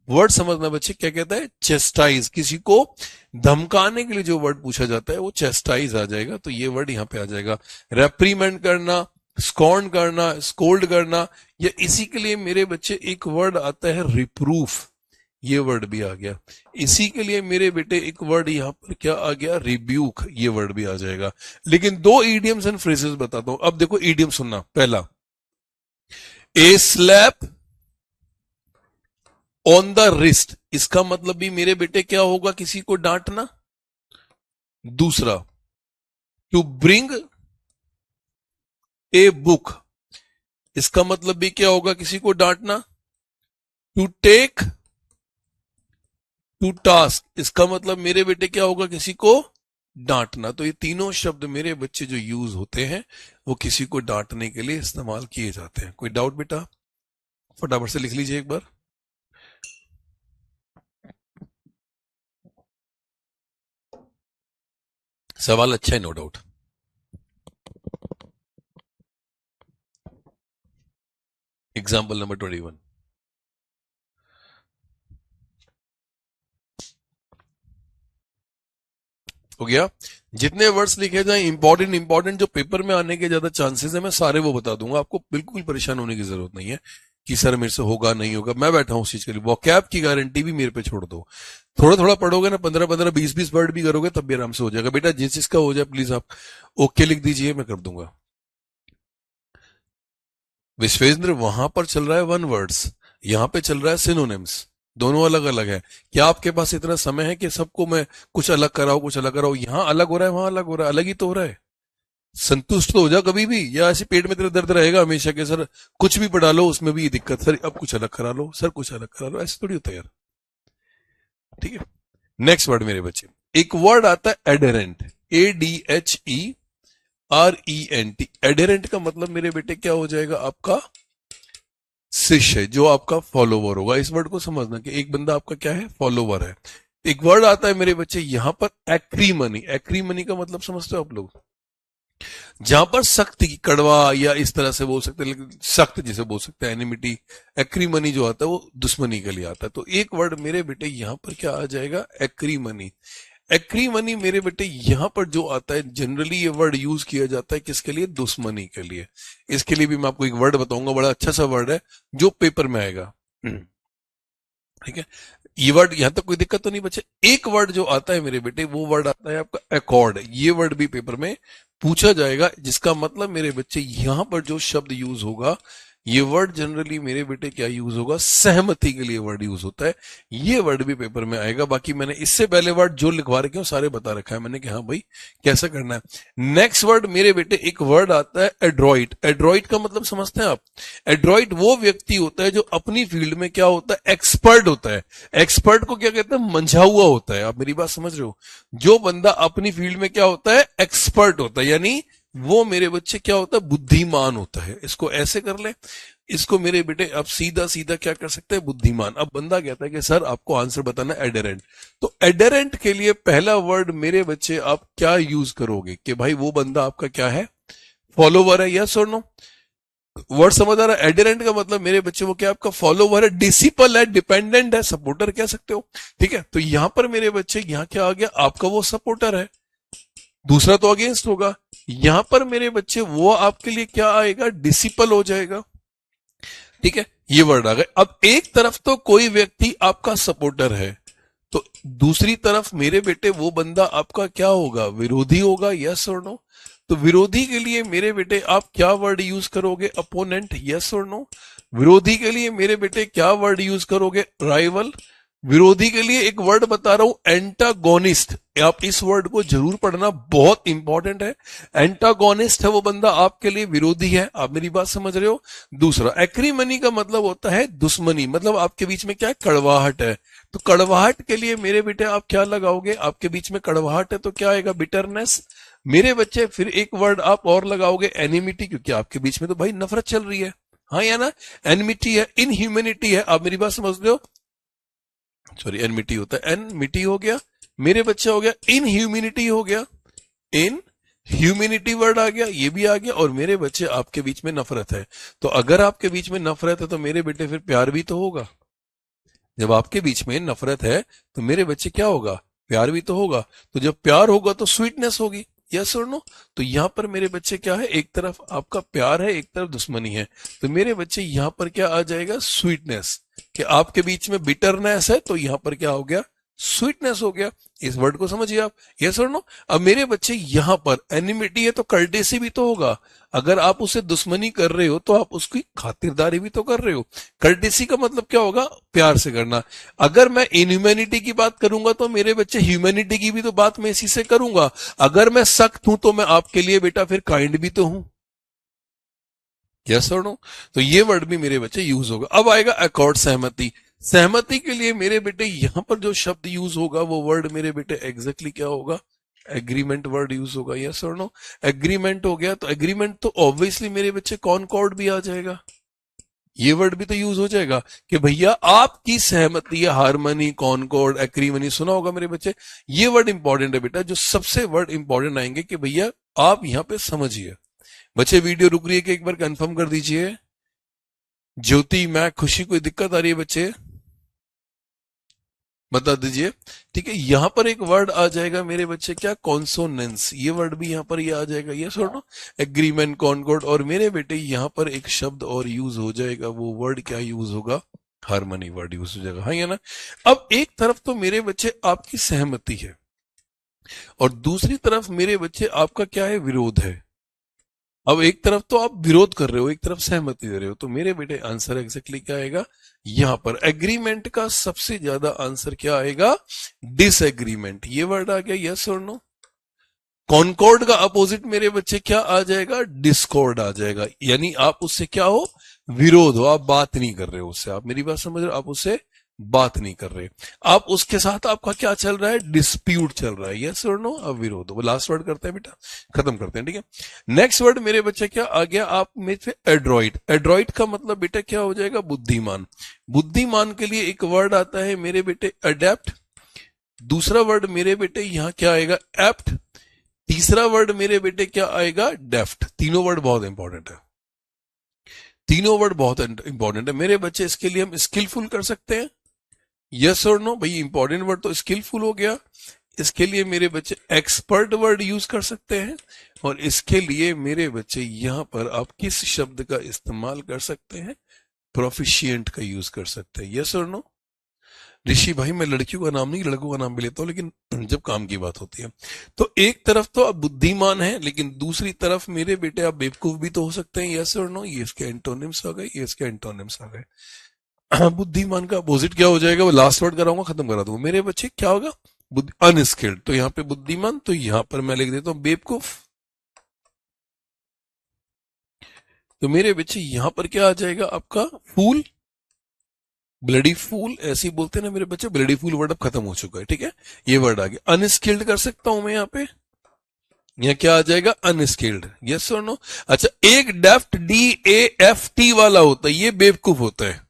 वर्ड समझना बच्चे, क्या कहता है, चेस्टाइज। किसी को धमकाने के लिए जो वर्ड पूछा जाता है वो चेस्टाइज आ जाएगा। तो ये वर्ड यहां पे आ जाएगा। रेप्रीमेंड करना, स्कॉर्न करना, स्कोल्ड करना। या इसी के लिए मेरे बच्चे एक वर्ड आता है रिप्रूफ, ये वर्ड भी आ गया। इसी के लिए मेरे बेटे एक वर्ड यहां पर क्या आ गया, रिब्यूक, ये वर्ड भी आ जाएगा। लेकिन 2 इडियम्स एंड फ्रेजेस बताता हूं। अब देखो इडियम सुनना, पहला ए स्लैप ऑन द रिस्ट, इसका मतलब भी मेरे बेटे क्या होगा, किसी को डांटना। दूसरा, टू ब्रिंग ए बुक, इसका मतलब भी क्या होगा, किसी को डांटना। टू टेक टू टास्क, इसका मतलब मेरे बेटे क्या होगा, किसी को डांटना। तो ये तीनों शब्द मेरे बच्चे जो यूज होते हैं वो किसी को डांटने के लिए इस्तेमाल किए जाते हैं। कोई डाउट बेटा? फटाफट से लिख लीजिए एक बार। सवाल अच्छा है, नो डाउट। एग्जाम्पल नंबर 21 हो गया। जितने वर्ड्स लिखे जाए इंपॉर्टेंट इंपॉर्टेंट जो पेपर में आने के ज्यादा चांसेस है, मैं सारे वो बता दूंगा। आपको बिल्कुल परेशान होने की जरूरत नहीं है कि सर मेरे से होगा नहीं होगा, मैं बैठा हूं उस चीज के लिए। वोकैब की गारंटी भी मेरे पे छोड़ दो। थोड़ा थोड़ा पढ़ोगे ना, 15-15, 20-20 वर्ड भी करोगे तब भी आराम से हो जाएगा। बेटा जिस चीज का हो जाए प्लीज आप ओके लिख दीजिए, मैं कर दूंगा। विश्वेंद्र, वहां पर चल रहा है वन वर्ड्स, यहाँ पे चल रहा है सिनोनिम्स। दोनों अलग अलग है। क्या आपके पास इतना समय है कि सबको मैं कुछ अलग कराऊं कुछ अलग कराऊं? यहाँ अलग हो रहा है, वहां अलग हो रहा है, अलग ही तो हो रहा है। संतुष्ट तो हो जा कभी भी, या ऐसे पेट में तेरे दर्द रहेगा हमेशा के सर कुछ भी पढ़ा लो उसमें भी ये दिक्कत, सर अब कुछ अलग करा लो, सर कुछ अलग करा लो, ऐसे थोड़ी होता है यार। ठीक है, नेक्स्ट वर्ड मेरे बच्चे, एक वर्ड आता है एडहेरेंट, ADHERENT। एडहेरेंट का मतलब मेरे बेटे क्या हो जाएगा, आपका शिष्य, जो आपका फॉलोवर होगा। इस वर्ड को समझना कि एक बंदा आपका क्या है, फॉलोवर है। एक वर्ड आता है मेरे बच्चे यहां पर एक्रीमनी। एक्रीमनी का मतलब समझते हो आप लोग? जहां पर सख्त की, कड़वा या इस तरह से बोल सकते हैं, लेकिन सख्त जिसे बोल सकते हैं एनिमिटी। एक्रीमनी जो आता है वो दुश्मनी के लिए आता है। तो एक वर्ड मेरे बेटे यहां पर क्या आ जाएगा, एक्रीमनी। एक्रीमनी मेरे बेटे यहां पर जो आता है, जनरली ये वर्ड यूज किया जाता है किसके लिए, दुश्मनी के लिए। इसके लिए भी मैं आपको एक वर्ड बताऊंगा, बड़ा अच्छा सा वर्ड है जो पेपर में आएगा। ठीक है, ये वर्ड यहां तक कोई दिक्कत तो नहीं बचे। एक वर्ड जो आता है मेरे बेटे, वो वर्ड आता है आपका अकॉर्ड। ये वर्ड भी पेपर में पूछा जाएगा, जिसका मतलब मेरे बच्चे यहां पर जो शब्द यूज होगा, ये वर्ड जनरली मेरे बेटे क्या यूज होगा, सहमति के लिए वर्ड यूज होता है। ये वर्ड भी पेपर में आएगा। बाकी मैंने इससे पहले वर्ड जो लिखवा रखे हैं सारे बता रखा है मैंने कि हाँ भाई कैसा करना है। नेक्स्ट वर्ड मेरे बेटे, एक वर्ड आता है एड्रॉइट। एड्रॉइट का मतलब समझते हैं आप? एड्रॉइट वो व्यक्ति होता है जो अपनी फील्ड में क्या होता है, एक्सपर्ट होता है। एक्सपर्ट को क्या कहते हैं, मंझा हुआ होता है। आप मेरी बात समझ रहे हो? जो बंदा अपनी फील्ड में क्या होता है, एक्सपर्ट होता है, यानी वो मेरे बच्चे क्या होता है, बुद्धिमान होता है। इसको ऐसे कर ले, इसको मेरे बेटे आप सीधा सीधा क्या कर सकते हैं, बुद्धिमान। अब बंदा कहता है कि सर आपको आंसर बताना है एडहेरेंट। तो एडहेरेंट के लिए पहला वर्ड मेरे बच्चे आप क्या यूज करोगे कि भाई वो बंदा आपका क्या है, फॉलोवर है, यस और नो? वर्ड समझ आ रहा है? एडहेरेंट का मतलब मेरे बच्चे वो क्या आपका फॉलोवर है, डिसिपल है, डिपेंडेंट है, सपोर्टर कह सकते हो। ठीक है, तो यहां पर मेरे बच्चे यहां क्या आ गया, आपका वो सपोर्टर है। दूसरा तो अगेंस्ट होगा। यहां पर मेरे बच्चे वो आपके लिए क्या आएगा, डिसिपल हो जाएगा। ठीक है, ये वर्ड आ गए। अब एक तरफ तो कोई व्यक्ति आपका सपोर्टर है, तो दूसरी तरफ मेरे बेटे वो बंदा आपका क्या होगा, विरोधी होगा, यस और नो? तो विरोधी के लिए मेरे बेटे आप क्या वर्ड यूज करोगे, अपोनेंट, यस और नो? विरोधी के लिए मेरे बेटे क्या वर्ड यूज करोगे, राइवल। विरोधी के लिए एक वर्ड बता रहा हूं, एंटागोनिस्ट। आप इस वर्ड को जरूर पढ़ना, बहुत इंपॉर्टेंट है। एंटागोनिस्ट है वो बंदा आपके लिए विरोधी है। आप मेरी बात समझ रहे हो? दूसरा, एक्रीमनी का मतलब होता है दुश्मनी, मतलब आपके बीच में क्या है, कड़वाहट है। तो कड़वाहट के लिए मेरे बेटे आप क्या लगाओगे, आपके बीच में कड़वाहट है तो क्या आएगा, बिटरनेस। मेरे बच्चे फिर एक वर्ड आप और लगाओगे, एनिमिटी, क्योंकि आपके बीच में तो भाई नफरत चल रही है, हाँ या ना? एनिमिटी है, इनह्यूमैनिटी है। आप मेरी बात समझ रहे हो? सॉरी, एनमिटी होता है, एनमिटी हो गया मेरे बच्चे, हो गया इनह्यूमिनिटी, हो गया इन ह्यूमिनिटी वर्ड आ गया, ये भी आ गया। और मेरे बच्चे आपके बीच में नफरत है, तो अगर आपके बीच में नफरत है तो मेरे बेटे फिर प्यार भी तो होगा। जब आपके बीच में नफरत है तो मेरे बच्चे क्या होगा, प्यार भी तो होगा। तो जब प्यार होगा तो स्वीटनेस होगी, यस और नो? तो यहां पर मेरे बच्चे क्या है, एक तरफ आपका प्यार है, एक तरफ दुश्मनी है। तो मेरे बच्चे यहां पर क्या आ जाएगा, स्वीटनेस। कि आपके बीच में बिटरनेस है तो यहां पर क्या हो गया, स्वीटनेस हो गया। इस वर्ड को समझिए आप, यस और नो। अब मेरे बच्चे यहां पर एनिमिटी है तो कर्टेसी भी तो होगा। अगर आप उसे दुश्मनी कर रहे हो तो आप उसकी खातिरदारी भी तो कर रहे हो। कर्टेसी का मतलब क्या होगा, प्यार से करना। अगर मैं इनह्यूमैनिटी की बात करूंगा तो मेरे बच्चे ह्यूमैनिटी की भी तो बात मैं इसी से करूंगा। अगर मैं सख्त हूं तो मैं आपके लिए बेटा फिर काइंड भी तो हूं, यस और नो। तो ये वर्ड भी मेरे बच्चे यूज होगा। अब आएगा अकॉर्ड, सहमति। सहमति के लिए मेरे बेटे यहां पर जो शब्द यूज होगा वो वर्ड मेरे बेटे एग्जैक्टली क्या होगा, एग्रीमेंट वर्ड यूज होगा, यस और नो। एग्रीमेंट हो गया तो एग्रीमेंट तो ऑब्वियसली मेरे बच्चे कॉनकॉर्ड भी आ जाएगा, ये वर्ड भी तो यूज हो जाएगा कि भैया आपकी सहमति, या हारमनी, कॉनकॉर्ड, एक्रीमनी सुना होगा मेरे बच्चे। ये वर्ड इंपॉर्टेंट है बेटा, जो सबसे वर्ड इंपॉर्टेंट आएंगे कि भैया आप यहां पे समझिए। बच्चे वीडियो रुक रही है कि एक बार कंफर्म कर दीजिए। ज्योति, मैं, खुशी, कोई दिक्कत आ रही है बच्चे, बता दीजिए। ठीक है, यहां पर एक वर्ड आ जाएगा मेरे बच्चे क्या, कॉन्सोनेंस। ये वर्ड भी यहां पर ये आ जाएगा, ये सुनो, एग्रीमेंट, कॉनकॉर्ड। और मेरे बेटे यहां पर एक शब्द और यूज हो जाएगा, वो वर्ड क्या यूज होगा, हारमनी वर्ड यूज हो जाएगा, हाँ या ना। अब एक तरफ तो मेरे बच्चे आपकी सहमति है और दूसरी तरफ मेरे बच्चे आपका क्या है, विरोध है। अब एक तरफ तो आप विरोध कर रहे हो, एक तरफ सहमति दे रहे हो, तो मेरे बेटे आंसर एग्जैक्टली क्या आएगा, यहां पर एग्रीमेंट का सबसे ज्यादा आंसर क्या आएगा, डिसएग्रीमेंट। ये वर्ड आ गया, यस और नो। कॉनकॉर्ड का अपोजिट मेरे बच्चे क्या आ जाएगा, डिस्कॉर्ड आ जाएगा। यानी आप उससे क्या हो, विरोध हो, आप बात नहीं कर रहे हो उससे, आप मेरी बात समझ रहे हो, आप उससे बात नहीं कर रहे, आप उसके साथ आपका क्या चल रहा है, डिस्प्यूट चल रहा है, यस और नो। अब विरोध हो, लास्ट वर्ड करते हैं बेटा, खत्म करते हैं, ठीक है। नेक्स्ट वर्ड मेरे बच्चे क्या आ गया, आप में से एड्रॉइड। एड्रॉइड का मतलब बेटा क्या हो जाएगा, बुद्धिमान। बुद्धिमान के लिए एक वर्ड आता है मेरे बेटे अडेप्ट। दूसरा वर्ड मेरे बेटे यहां क्या आएगा, एप्ट। तीसरा वर्ड मेरे बेटे क्या आएगा, डेफ्ट। तीनों वर्ड बहुत इंपॉर्टेंट है, तीनों वर्ड बहुत इंपॉर्टेंट है मेरे बच्चे। इसके लिए हम स्किलफुल कर सकते हैं, यस और नो। भाई इंपॉर्टेंट वर्ड तो स्किलफुल हो गया। इसके लिए मेरे बच्चे एक्सपर्ट वर्ड यूज कर सकते हैं, और इसके लिए मेरे बच्चे यहां पर आप किस शब्द का इस्तेमाल कर सकते हैं, प्रोफिशिएंट का यूज कर सकते हैं, यस और नो। ऋषि भाई मैं लड़कियों का नाम नहीं लड़कों का नाम भी लेता हूं, लेकिन जब काम की बात होती है तो एक तरफ तो आप बुद्धिमान है, लेकिन दूसरी तरफ मेरे बेटे आप बेवकूफ भी तो हो सकते हैं, यस और नो। ये इसके एंटोनिम्स आ गए, ये इसके एंटोनिम्स आ गए। बुद्धिमान का अपोजिट क्या हो जाएगा, वो लास्ट वर्ड कराऊंगा, खत्म करा दूंगा मेरे बच्चे, क्या होगा, अनस्किल्ड। तो यहाँ पे बुद्धिमान, तो यहां पर मैं लिख देता हूं बेवकूफ। तो मेरे बच्चे यहां पर क्या आ जाएगा आपका, फूल, ब्लडी फूल, ऐसे ही बोलते हैं ना मेरे बच्चे, ब्लडी फूल वर्ड अब खत्म हो चुका है, ठीक है। ये वर्ड आ गया, अनस्किल्ड कर सकता हूं मैं यहाँ पे, यहाँ क्या आ जाएगा, अनस्किल्ड, यस और नो। अच्छा, एक डेफ्ट DAFT वाला होता है, ये बेवकूफ होता है,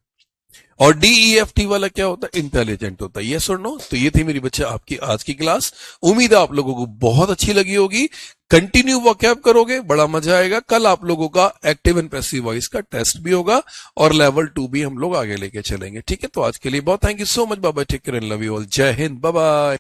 और DEFT वाला क्या होता है, इंटेलिजेंट होता है, यस और नो। तो ये थी मेरी बच्चे आपकी आज की क्लास, उम्मीद है आप लोगों को बहुत अच्छी लगी होगी। कंटिन्यू वॉकैब करोगे, बड़ा मजा आएगा। कल आप लोगों का एक्टिव एंड पैसिव वॉइस का टेस्ट भी होगा, और लेवल 2 भी हम लोग आगे लेके चलेंगे, ठीक है। तो आज के लिए बहुत थैंक यू सो मच, बाबा, take care and love you all, जय हिंद, बाय बाय।